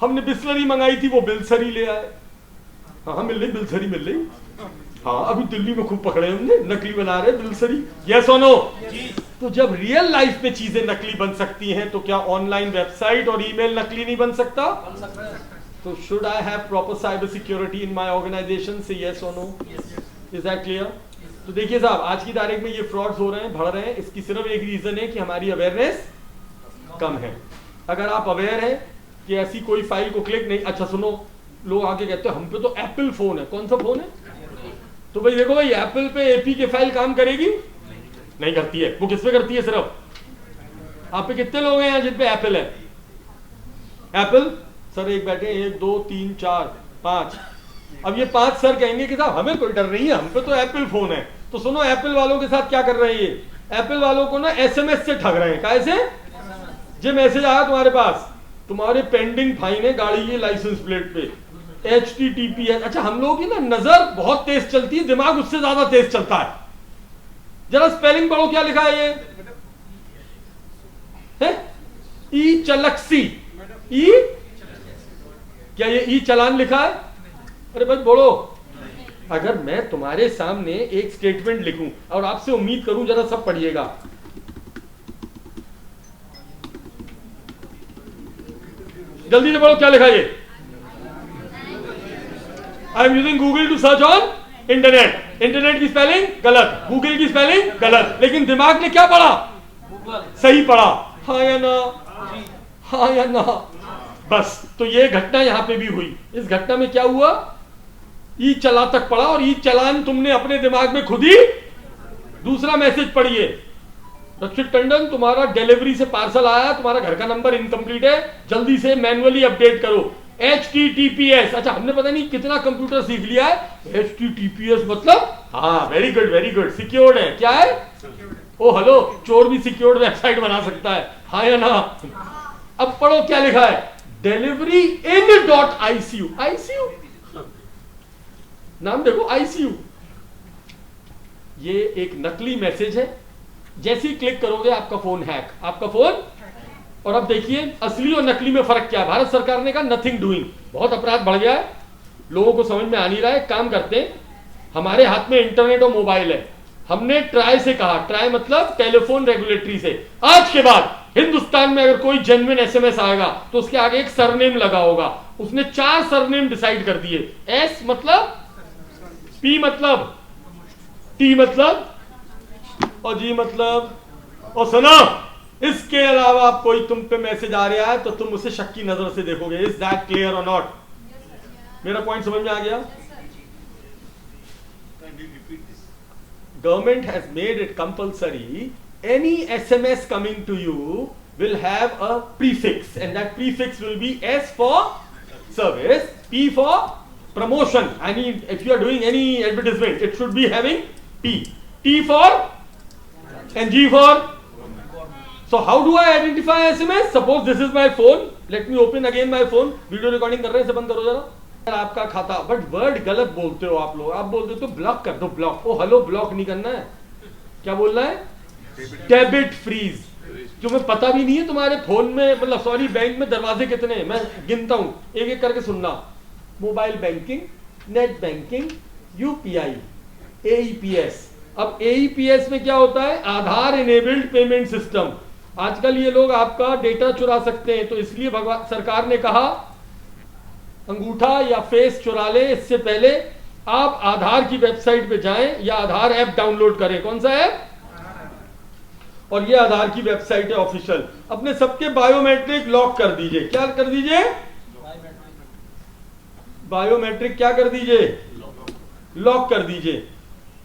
हमने बिस्लरी मंगाई थी, वो बिलसरी ले आए। हाँ मिल रही, बिलसरी मिल रही। हाँ अभी दिल्ली में खूब पकड़े हमने, नकली बना रहे बिलसरी। यस और नो? तो जब रियल लाइफ में चीजें नकली बन सकती हैं, तो क्या ऑनलाइन वेबसाइट और ईमेल नकली नहीं बन सकता? तो should I have proper cyber security in my organisation? से यस और नो? Is that clear? तो देखिए साहब, आज की तारीख में ये फ्रॉड्स हो रहे हैं, बढ़ रहे हैं। इसकी सिर्फ एक रीजन है कि हमारी अवेयरनेस कम है। अगर आप अवेयर हैं कि ऐसी कोई फाइल को क्लिक नहीं। अच्छा सुनो, लोग आगे कहते हैं हम पे तो एप्पल फोन है। कौन सा फोन है? तो भाई देखो भाई, एप्पल पे एपीके फाइल काम करेगी? नहीं करती है। वो किस पे करती है? सिर्फ आप पे कितने लोग हैं यहाँ जिन पे एप्पल है? एप्पल सर एक बैठे, 1 2 3 4 5। अब ये 5 सर कहेंगे कि साहब हमें कोई डर नहीं है, हम पे तो एप्पल फोन है। तो सुनो, एप्पल वालों के साथ क्या कर रहे हैं ये? एप्पल वालों को ना एसएमएस से ठग रहे हैं। कैसे? जो मैसेज आया तुम्हारे पास, तुम्हारे पेंडिंग फाइन है गाड़ी की लाइसेंस प्लेट पे, HTTPS। अच्छा, हम लोगों की ना नजर बहुत तेज चलती है, दिमाग उससे ज्यादा तेज चलता है। जरा स्पेलिंग पढ़ो, क्या लिखा है ये? ई चलक्सी। ई क्या ये ई चलान लिखा है? अरे बस बोलो। अगर मैं तुम्हारे सामने एक स्टेटमेंट लिखूं और आपसे उम्मीद करूं, जरा सब पढ़िएगा, जल्दी से पढ़ो, क्या लिखा है? I am using Google to search on internet. Internet की स्पेलिंग गलत, गूगल की स्पेलिंग गलत, लेकिन दिमाग ने क्या पढ़ा? सही पढ़ा। हाँ या ना? हाँ या ना? बस। तो ये घटना यहां पे भी हुई। इस घटना में क्या हुआ? ई चला तक पढ़ा और ई चलान तुमने अपने दिमाग में खुद ही। दूसरा मैसेज पढ़िए, रक्षित टंडन तुम्हारा डिलीवरी से पार्सल आया, तुम्हारा घर का नंबर इनकम्प्लीट है, जल्दी से मैनुअली अपडेट करो। HTTPS। अच्छा, हमने पता नहीं कितना कंप्यूटर सीख लिया है। HTTPS मतलब, हाँ very good very good, secured है। क्या है? ओ हेलो, चोर भी सिक्योर्ड वेबसाइट बना सकता है। हाँ या ना? अब पढ़ो क्या लिखा है? डिलीवरी इन .ICU। ICU नाम देखो, ICU। ये एक नकली मैसेज है। जैसे ही क्लिक करोगे आपका फोन हैक, आपका फोन। और अब देखिए असली और नकली में फर्क क्या है। भारत सरकार ने कहा नथिंग डूइंग, बहुत अपराध बढ़ गया है, लोगों को समझ में आ नहीं रहा है। काम करते हैं, हमारे हाथ में इंटरनेट और मोबाइल है। हमने ट्राई से कहा, ट्राई मतलब टेलीफोन रेगुलेटरी से, आज के बाद हिंदुस्तान में अगर कोई जेन्युइन SMS आएगा तो उसके आगे एक सरनेम लगा होगा। उसने 4 सरनेम डिसाइड कर दिए। S मतलब, P मतलब, T मतलब, और G मतलब। और सुनो, इसके अलावा आप कोई तुम पे मैसेज आ रहा है तो तुम उसे शक की नजर से देखोगे। इज दैट क्लियर और नॉट? मेरा पॉइंट समझ में आ गया? Government has made it compulsory. Any SMS coming to you will have a prefix, and that prefix will be S for service, P for promotion. If you are doing any advertisement, it should be having P. T for and G for. So how do I identify SMS? Suppose this is my phone. Let me open again my phone. Video recording कर रहे हैं, इसे बंद करो जरा। आपका खाता, but word गलत बोलते हो आप लोग। आप बोलते हो तो ब्लॉक कर दो, ब्लॉक। ओ हेलो, ब्लॉक नहीं करना है। क्या बोलना है? Debit freeze. तुम्हें पता भी नहीं है तुम्हारे फोन में, मतलब सॉरी, बैंक में दरवाजे कितने हैं, मैं गिनता हूं, एक एक करके सुनना। Mobile banking, net banking, UPI, AEPS। अब AEPS में क्या होता है? आधार इनेबल्ड पेमेंट सिस्टम। आजकल ये लोग आपका डेटा चुरा सकते हैं, तो इसलिए सरकार ने कहा अंगूठा या फेस चुरा ले, इससे पहले आप आधार की वेबसाइट पे जाएं या आधार ऐप डाउनलोड करें। कौन सा ऐप? और ये आधार की वेबसाइट है ऑफिशियल। अपने सबके बायोमेट्रिक लॉक कर दीजिए। क्या कर दीजिए? बायोमेट्रिक क्या कर दीजिए? लॉक कर दीजिए।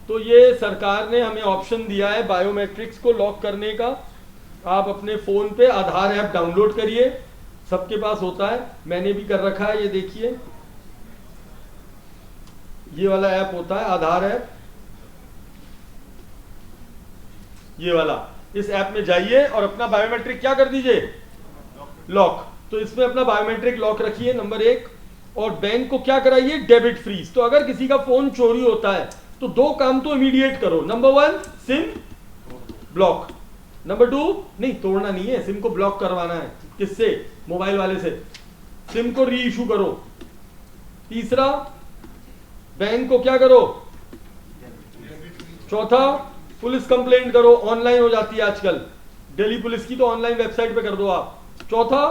तो ये सरकार ने हमें ऑप्शन दिया है बायोमेट्रिक्स को लॉक करने का। आप अपने फोन पे आधार ऐप डाउनलोड करिए, सबके पास होता है, मैंने भी कर रखा है। ये देखिए, ये वाला ऐप होता है आधार ऐप, ये वाला। इस ऐप में जाइए और अपना बायोमेट्रिक क्या कर दीजिए? लॉक। तो इसमें अपना बायोमेट्रिक लॉक रखिए, नंबर 1। और बैंक को क्या कराइए? Debit freeze. तो अगर किसी का फोन चोरी होता है तो 2 काम तो इमीडिएट करो। नंबर 1 सिम ब्लॉक, नंबर 2 नहीं तोड़ना नहीं है, सिम को ब्लॉक करवाना है। किससे? मोबाइल वाले से। सिम को री इशू करो। तीसरा, बैंक को क्या करो? चौथा, पुलिस कंप्लेंट करो, ऑनलाइन हो जाती है आजकल, दिल्ली पुलिस की तो ऑनलाइन वेबसाइट पे कर दो आप। चौथा,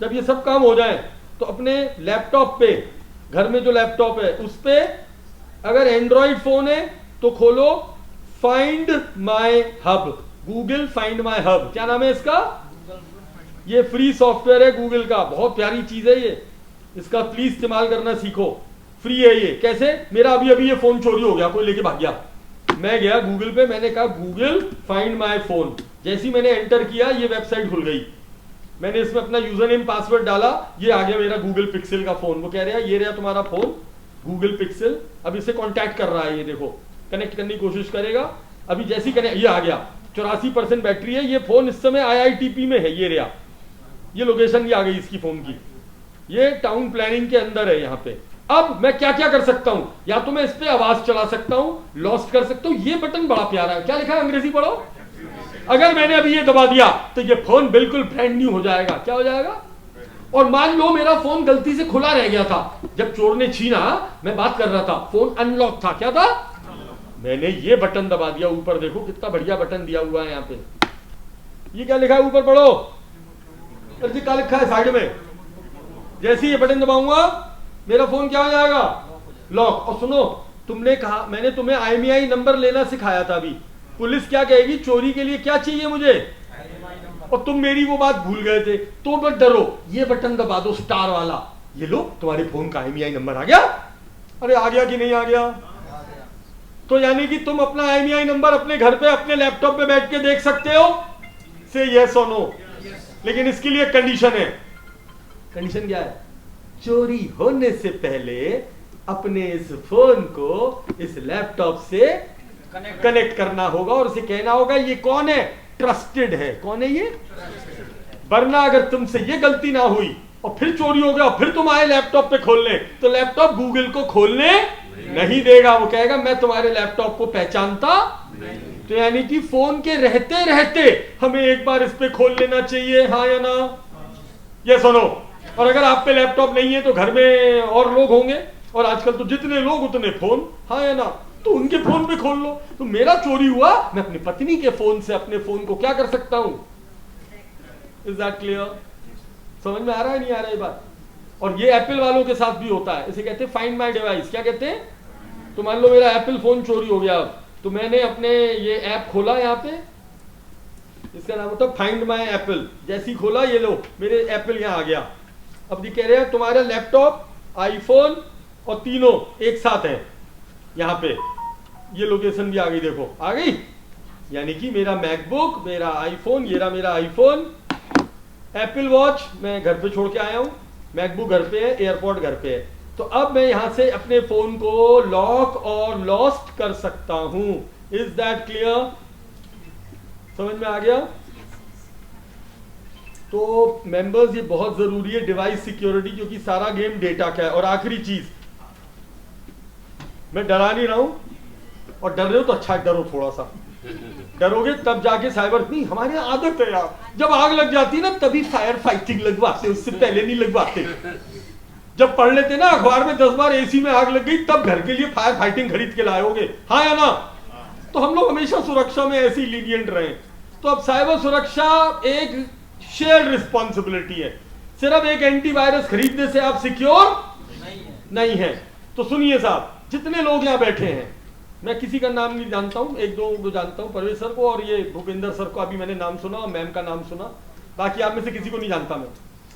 जब ये सब काम हो जाए तो अपने लैपटॉप पे, घर में जो लैपटॉप है उस पे अगर एंड्रॉइड फोन है तो खोलो find my hub, Google find my hub. क्या नाम है इसका? ये फ्री सॉफ्टवेयर है गूगल का, बहुत प्यारी चीज है ये, इसका प्लीज इस्तेमाल करना सीखो, फ्री है ये। कैसे? मेरा अभी अभी ये फोन चोरी हो गया, कोई लेके भाग गया, मैं गया गूगल पे, मैंने कहा गूगल फाइंड माय फोन, जैसे ही मैंने एंटर किया ये वेबसाइट खुल गई, मैंने इसमें अपना यूजर नेम पासवर्ड डाला, ये आ गया मेरा गूगल पिक्सल का फोन। वो कह रहा है ये रहा तुम्हारा फोन गूगल पिक्सल, अब इसे कांटेक्ट कर रहा है, ये देखो कनेक्ट करने की कोशिश करेगा, अभी जैसी कनेक्ट, ये आ गया 84% बैटरी है, ये फोन इस समय IITP में है, ये रहा, ये लोकेशन भी आ गई इसकी फोन की, ये टाउन प्लानिंग के अंदर है यहाँ पे। अब मैं क्या क्या कर सकता हूं, या तो मैं इस पे आवाज चला सकता हूं, लॉस्ट कर सकता हूं, ये बटन बड़ा प्यारा है, क्या लिखा है अंग्रेजी पढ़ो, अगर मैंने अभी ये दबा दिया तो ये फोन बिल्कुल ब्रांड न्यू हो जाएगा। क्या हो जाएगा? और मान लो मेरा फोन गलती से खुला रह गया था, जब चोर ने छीना, मैं बात कर रहा था, फोन अनलॉक था, क्या था, मैंने ये बटन दबा दिया, ऊपर देखो कितना बढ़िया बटन दिया हुआ है यहाँ पे, ये क्या लिखा है ऊपर पढ़ो, अरे क्या लिखा है साइड में, जैसे ये बटन दबाऊंगा मेरा फोन क्या हो जाएगा, लॉक। और सुनो, तुमने कहा, मैंने तुम्हें IMEI नंबर लेना सिखाया था अभी, पुलिस क्या कहेगी, चोरी के लिए क्या चाहिए मुझे, और तुम मेरी वो बात भूल गए थे, तो मत डरो, ये बटन दबा दो स्टार वाला, ये लो तुम्हारे फोन का IMEI नंबर आ गया। अरे आ गया कि नहीं आ गया? तो यानी कि तुम अपना IMEI नंबर अपने घर पे अपने लैपटॉप पे बैठ के देख सकते हो, से यस और नो, लेकिन इसके लिए कंडीशन है। कंडीशन क्या है? चोरी होने से पहले अपने इस फोन को इस लैपटॉप से कनेक्ट करना होगा और उसे कहना होगा ये कौन है, ट्रस्टेड है। कौन है ये? वरना अगर तुमसे ये गलती ना हुई और फिर चोरी हो गया, फिर तुम आए लैपटॉप पे खोलने, तो लैपटॉप गूगल को खोलने नहीं देगा, वो कहेगा मैं तुम्हारे लैपटॉप को पहचानता नहीं। तो यानी कि फोन के रहते रहते हमें एक बार इस पे खोल लेना चाहिए, हाँ या ना, ये सुनो। और अगर आप पे लैपटॉप नहीं है तो घर में और लोग होंगे, और आजकल तो जितने लोग उतने फोन, हाँ या ना, तो उनके फोन पे खोल लो। तो मेरा चोरी हुआ, मैं अपनी पत्नी के फोन से अपने फोन को क्या कर सकता हूं? Is that clear? समझ में आ रहा है नहीं आ रहा है ये बात? और ये एप्पल वालों के साथ भी होता है, इसे कहते हैं फाइंड माय डिवाइस। क्या कहते हैं? तो मान लो मेरा एप्पल फोन चोरी हो गया, तो मैंने अपने ये ऐप खोला, यहाँ पे इसका नाम होता है फाइंड माय एप्पल, जैसे ही खोला ये लो मेरे एप्पल यहाँ आ गया। अब ये कह रहे हैं तुम्हारा लैपटॉप, आईफोन और तीनों एक साथ है यहाँ पे, ये लोकेशन भी आ गई, देखो आ गई। यानी कि मेरा मैकबुक, मेरा आईफोन, ये रहा मेरा आईफोन, एप्पल वॉच मैं घर पे छोड़ के आया हूँ, मैकबुक घर पे है, एयरपोर्ट घर पे है। तो अब मैं यहां से अपने फोन को लॉक और लॉस्ट कर सकता हूं। Is that clear? समझ में आ गया? तो मेंबर्स, ये बहुत जरूरी है डिवाइस सिक्योरिटी, क्योंकि सारा गेम डेटा का है। और आखिरी चीज, मैं डरा नहीं रहा हूं, और डर रहे हो तो अच्छा डरो, थोड़ा सा डरोगे तब जाके साइबर, नहीं हमारे यहाँ आदत है यार, जब आग लग जाती है ना तभी फायर फाइटिंग लगवाते, उससे पहले नहीं लगवाते। जब पढ़ लेते ना अखबार में 10 बार एसी में आग लग गई, तब घर के लिए फायर फाइटिंग खरीद के लाए होगे, हाँ या ना? तो हम लोग हमेशा सुरक्षा में ऐसे ही लीनियंट रहे। तो अब साइबर सुरक्षा एक शेयर्ड रिस्पॉन्सिबिलिटी है, सिर्फ एक एंटीवायरस खरीदने से आप सिक्योर नहीं है। तो सुनिए साहब, जितने लोग यहाँ बैठे हैं, मैं किसी का नाम नहीं जानता हूँ, एक दो को जानता हूँ, परवेज सर को और ये भूपेंद्र सर को अभी मैंने नाम सुना, और मैम का नाम सुना, बाकी आप में से किसी को नहीं जानता मैं,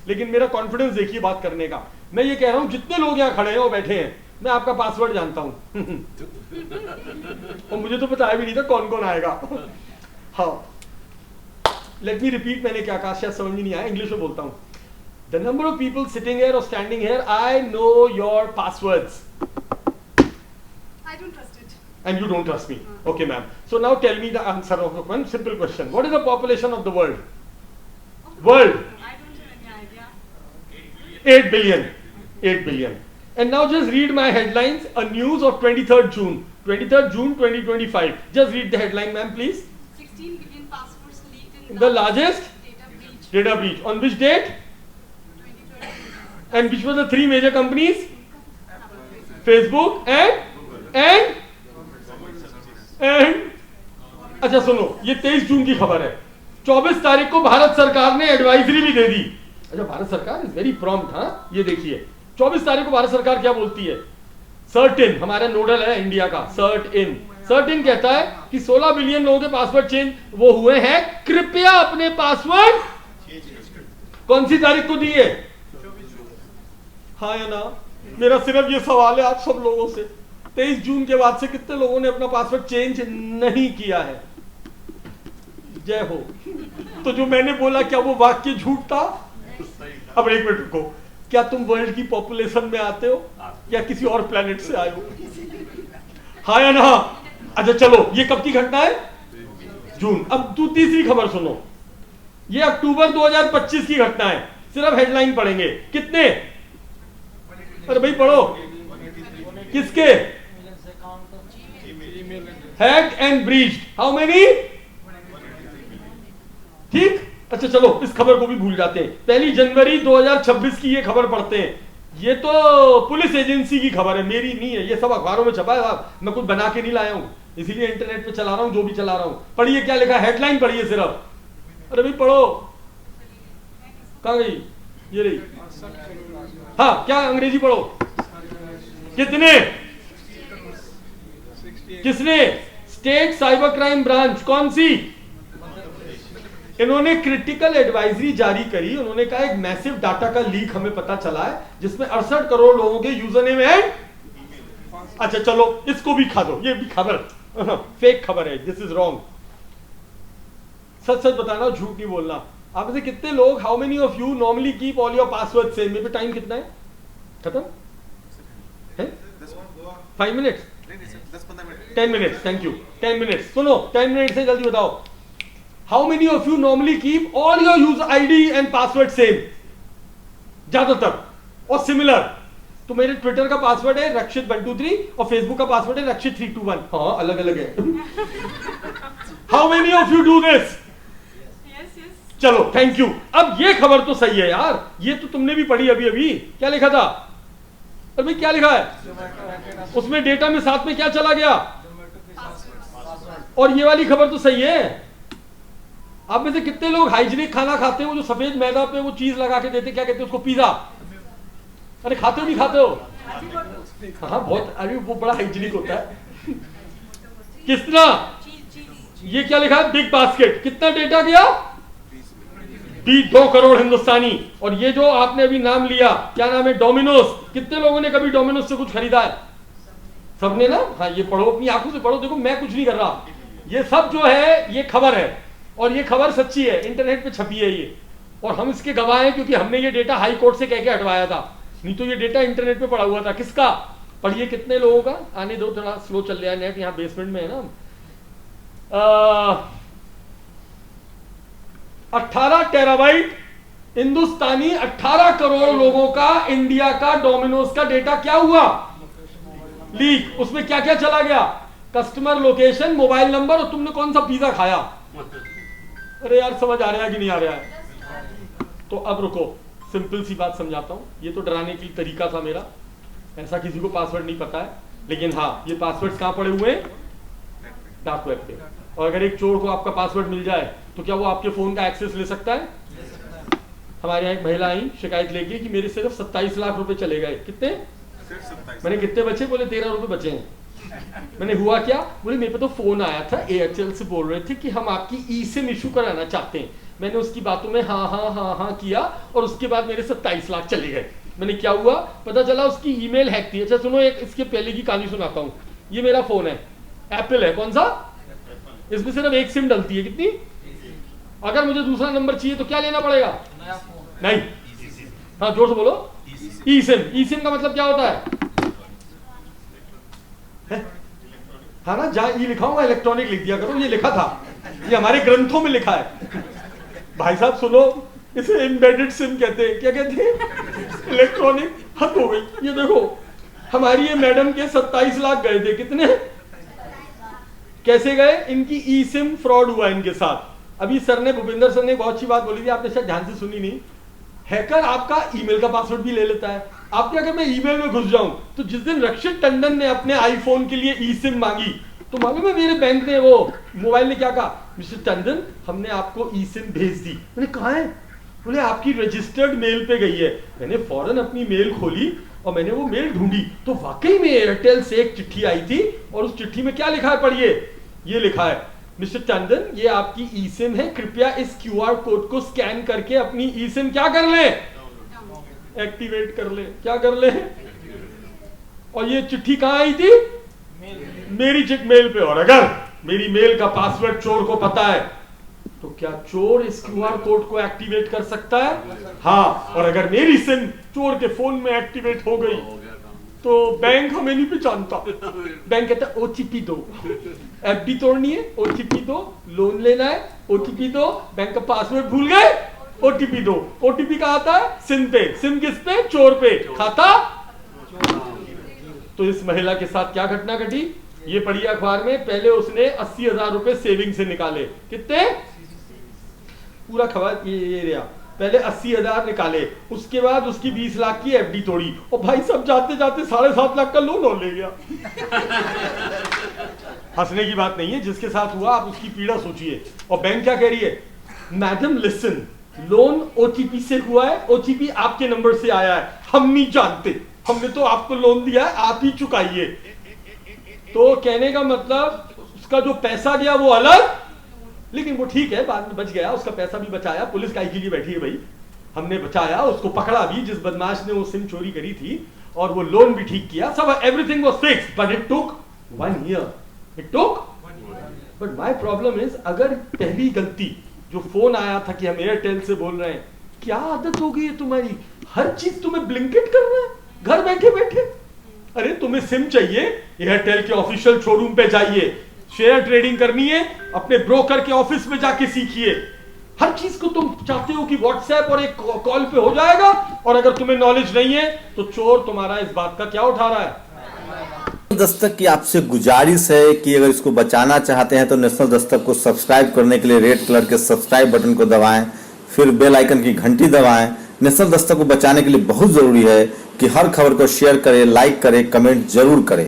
लेकिन मेरा कॉन्फिडेंस देखिए बात करने का। मैं ये कह रहा हूँ जितने लोग यहाँ खड़े हैं और बैठे हैं, मैं आपका पासवर्ड जानता हूँ और मुझे तो पता भी नहीं था कौन कौन आएगा। हाँ, लेट मी रिपीट, मैंने क्या कहा, शायद समझ में नहीं आया, इंग्लिश में बोलता हूँ। The number of people sitting here और standing here, I know your passwords and you don't trust me. Okay, ma'am. So now tell me the answer of one simple question. What is the population of the world? World? I don't have any idea. 8 billion. 8 billion. And now just read my headlines. A news of 23rd June. 23rd June 2025. Just read the headline, ma'am, please. 16 billion passwords leaked in The largest data breach. data breach. On which date? 23rd June. And which were the 3 major companies? Facebook and अच्छा सुनो, ये 23 जून की खबर है। 24 तारीख को भारत सरकार ने एडवाइजरी भी दे दी। अच्छा, भारत सरकार इज वेरी प्रॉम्प्ट। हाँ, ये देखिए 24 तारीख को भारत सरकार क्या बोलती है? सर्ट इन, हमारा नोडल है इंडिया का, सर्ट इन। सर्ट इन कहता है कि 16 बिलियन लोगों के पासवर्ड चेंज वो हुए हैं, कृपया अपने पासवर्ड कौन सी तारीख को दी है? हाँ या ना? मेरा सिर्फ ये सवाल है आप सब लोगों से, 23 जून के बाद से कितने लोगों ने अपना पासवर्ड चेंज नहीं किया है? जय हो। तो जो मैंने बोला क्या वो वाक्य झूठ था? अब एक मिनट रुको, क्या तुम वर्ल्ड की पॉपुलेशन में आते हो या किसी और प्लेनेट से आए हो? हाँ या ना? अच्छा चलो, ये कब की घटना है? जून। अब तू तीसरी खबर सुनो, ये अक्टूबर 2025 की घटना है, सिर्फ हेडलाइन पढ़ेंगे। कितने? अरे भाई पढ़ो। किसके? Hacked and breached, how many? ठीक, अच्छा चलो इस खबर को भी भूल जाते हैं। 1 जनवरी 2026 की ये खबर पढ़ते हैं। ये तो पुलिस एजेंसी की खबर है, मेरी नहीं है, ये सब अखबारों में छपा है साहब, मैं कुछ बना के नहीं लाया हूं, इसीलिए इंटरनेट पे चला रहा हूं जो भी चला रहा हूं। पढ़िए क्या लिखा, हेडलाइन पढ़िए सिर्फ। अरे भाई पढ़ो, कहां गई? ये रही। हाँ, क्या अंग्रेजी पढ़ो। कितने? किसने? State cyber crime branch. कौन सी? इन्होंने क्रिटिकल एडवाइजरी जारी करी। उन्होंने कहा एक मैसिव डाटा का लीक हमें पता चला है जिसमें 68 करोड़ लोगों के यूजर नेम है। अच्छा चलो इसको भी खा दो, ये भी खबर फेक खबर है, दिस इज रॉन्ग। सच सच बताना, झूठ नहीं बोलना। आप में से कितने लोग, how many of you normally keep all your password same? मेरे पे टाइम कितना है? खत्म है? 5 minutes? 10 minutes, thank you. 10 minutes सुनो, 10 मिनट से जल्दी बताओ। How many of you normally keep all your user ID and password same? ज्यादातर और सिमिलर। तो मेरे ट्विटर का पासवर्ड है रक्षित123 और फेसबुक का पासवर्ड है रक्षित321। हाँ अलग अलग है। How many of you do this? Yes, yes. चलो थैंक यू। अब ये खबर तो सही है यार, ये तो तुमने भी पढ़ी अभी अभी। क्या लिखा था? अरे भाई क्या लिखा है उसमें? डेटा में साथ में क्या चला गया? और ये वाली खबर तो सही है। आप में से कितने लोग हाइजीनिक खाना खाते हो? जो सफेद मैदा पे वो चीज लगा के देते, क्या कहते हैं उसको? पिज्जा। अरे खाते हो नहीं खाते हो? हाँ बहुत, अरे वो बड़ा हाइजीनिक होता है। कितना? ये क्या लिखा है? Big basket. कितना डेटा गया? 2 करोड़ हिंदुस्तानी। और ये जो आपने अभी नाम लिया, क्या नाम है? डोमिनोज। कितने लोगों ने कभी डोमिनोज से कुछ खरीदा है? सबने ना? हाँ ये पढ़ो, अपनी आंखों से पढ़ो। देखो मैं कुछ नहीं कर रहा, ये सब जो है ये खबर है, और ये खबर सच्ची है, इंटरनेट पे छपी है ये, और हम इसके गवाह हैं क्योंकि हमने ये डेटा हाई कोर्ट से कह के हटवाया था, नहीं तो ये डेटा इंटरनेट पे पड़ा हुआ था। किसका? पढ़िए कितने लोगों का। आने दो, थोड़ा स्लो चल रहा है नेट, यहाँ बेसमेंट में है ना। 18 टेराबाइट हिंदुस्तानी, 18 करोड़ लोगों का इंडिया का डोमिनोज का डेटा क्या हुआ? लीक। उसमें क्या क्या चला गया? कस्टमर लोकेशन, मोबाइल नंबर, और तुमने कौन सा पिज्जा खाया। अरे यार समझ आ रहा है कि नहीं आ रहा है? तो अब रुको, सिंपल सी बात समझाता हूं। ये तो डराने की तरीका था मेरा, ऐसा किसी को पासवर्ड नहीं पता है, लेकिन हाँ ये पासवर्ड कहां पड़े हुए हैं? डार्क वेब पे। और अगर एक चोर को आपका पासवर्ड मिल जाए तो क्या वो आपके फोन का एक्सेस ले सकता है? हमारे यहाँ एक महिला आई शिकायत लेके कि मेरे सिर्फ 27 लाख रुपए चले गए। कितने? मैंने कितने बचे? बोले 13 रुपए बचे हैं। मैंने हुआ क्या? बोले मेरे पे तो फोन आया था एयरटेल से, बोल रहे थे कि हम आपकी ई सिम इशू कराना चाहते हैं। मैंने उसकी बातों में हाँ हाँ हाँ हाँ किया और उसके बाद मेरे 27 लाख चले गए। मैंने क्या हुआ पता चला, उसकी ईमेल हैक थी। अच्छा सुनो, एक इसके पहले की कहानी सुनाता हूँ। ये मेरा फोन है, एप्पल है। कौन सा? इसमें सिर्फ एक सिम डलती है। कितनी? अगर मुझे दूसरा नंबर चाहिए तो क्या लेना पड़ेगा? नहीं, हाँ जोर से बोलो। ई सिम। ई सिम का मतलब क्या होता है? हाँ ना, जहां ई लिखा हुआ इलेक्ट्रॉनिक लिख दिया करो, ये लिखा था, ये हमारे ग्रंथों में लिखा है। भाई साहब सुनो, इसे एम्बेडेड सिम कहते हैं। क्या कहते हैं? इलेक्ट्रॉनिक। हद हो गई। ये देखो हमारी ये मैडम के 27 लाख गए थे। कितने? कैसे गए? इनकी ई सिम फ्रॉड हुआ इनके साथ। अभी सर ने, भूपेंद्र सर ने बहुत अच्छी बात बोली थी, आपने शायद ध्यान से सुनी नहीं। हैकर आपका ईमेल का पासवर्ड भी ले लेता है। आपके अगर मैं ईमेल में घुस जाऊं तो जिस दिन रक्षित टंडन ने अपने आईफोन के लिए ई सिम मांगी तो मालूम है मेरे बैंक ने, वो मोबाइल ने क्या कहा? मिस्टर टंडन हमने आपको ई सिम भेज दी। मैंने कहा है? बोले आपकी रजिस्टर्ड मेल पे गई है। मैंने फौरन अपनी मेल खोली और मैंने वो मेल ढूंढी तो वाकई में एयरटेल से एक चिट्ठी आई थी और उस चिट्ठी में क्या लिखा है? पढ़िए, ये लिखा है, मिस्टर टंडन, ये आपकी ई सिम है, कृपया इस QR कोड को स्कैन करके अपनी ई सिम क्या कर ले, एक्टिवेट कर ले। क्या कर ले? और ये चिट्ठी कहां आई थी? मेरी चिट मेल पे। और अगर मेरी मेल का पासवर्ड चोर को पता है तो क्या चोर इस QR कोड को एक्टिवेट कर सकता है? हाँ। और अगर मेरी सिम चोर के फोन में एक्टिवेट हो गई तो बैंक हमें नहीं पहचानता। बैंक कहता है OTP दो, FD तोड़नी है, OTP दो, लोन लेना है, OTP दो, बैंक का पासवर्ड भूल गए, OTP दो। OTP कहाँ आता है? सिम पे। सिम किस पे? चोर पे। खाता? तो इस महिला के साथ क्या घटना घटी ये पढ़ी अखबार में। पहले उसने 80,000 रुपए सेविंग से निकाले। कितने? पूरा खबर ये रहा। पहले 80,000 निकाले, उसके बाद उसकी 20 लाख की FD तोड़ी और भाई सब जाते जाते 7.5 लाख का लोन और ले गया। हंसने की बात नहीं है, जिसके साथ हुआ आप उसकी पीड़ा सोचिए। और बैंक क्या कह रही है? मैडम लिसन, लोन OTP से हुआ है, OTP आपके नंबर से आया है, हम नहीं जानते, हमने तो आपको लोन दिया है, आप ही चुकाइए। तो कहने का मतलब उसका जो पैसा गया वो अलग, लेकिन वो ठीक है, बाद में बच गया, उसका पैसा भी बचाया। पुलिस काहे के लिए बैठी है भाई? हमने बचाया, उसको पकड़ा भी जिस बदमाश ने वो सिम चोरी करी थी, और वो लोन भी ठीक किया, सब everything was fixed, but it took 1 year. It took. But my problem is, अगर पहली गलती जो फोन आया था कि हम एयरटेल से बोल रहे हैं, क्या आदत हो गई है तुम्हारी, हर चीज तुम्हें ब्लिंकिट करना है घर बैठे बैठे। अरे तुम्हें सिम चाहिए, एयरटेल के ऑफिशियल शोरूम पे जाइए, शेयर ट्रेडिंग करनी है, अपने ब्रोकर के ऑफिस में जाके सीखिए। हर चीज को तुम चाहते हो कि व्हाट्सएप और एक कॉल पे हो जाएगा, और अगर तुम्हें नॉलेज नहीं है तो चोर तुम्हारा इस बात का क्या उठा रहा है? दस्तक की आपसे गुजारिश है कि अगर इसको बचाना चाहते हैं तो नेशनल दस्तक को सब्सक्राइब करने के लिए रेड कलर के सब्सक्राइब बटन को दबाएं, फिर बेल आइकन की घंटी दबाएं। नेशनल दस्तक को बचाने के लिए बहुत जरूरी है कि हर खबर को शेयर करें, लाइक करें, कमेंट जरूर करें।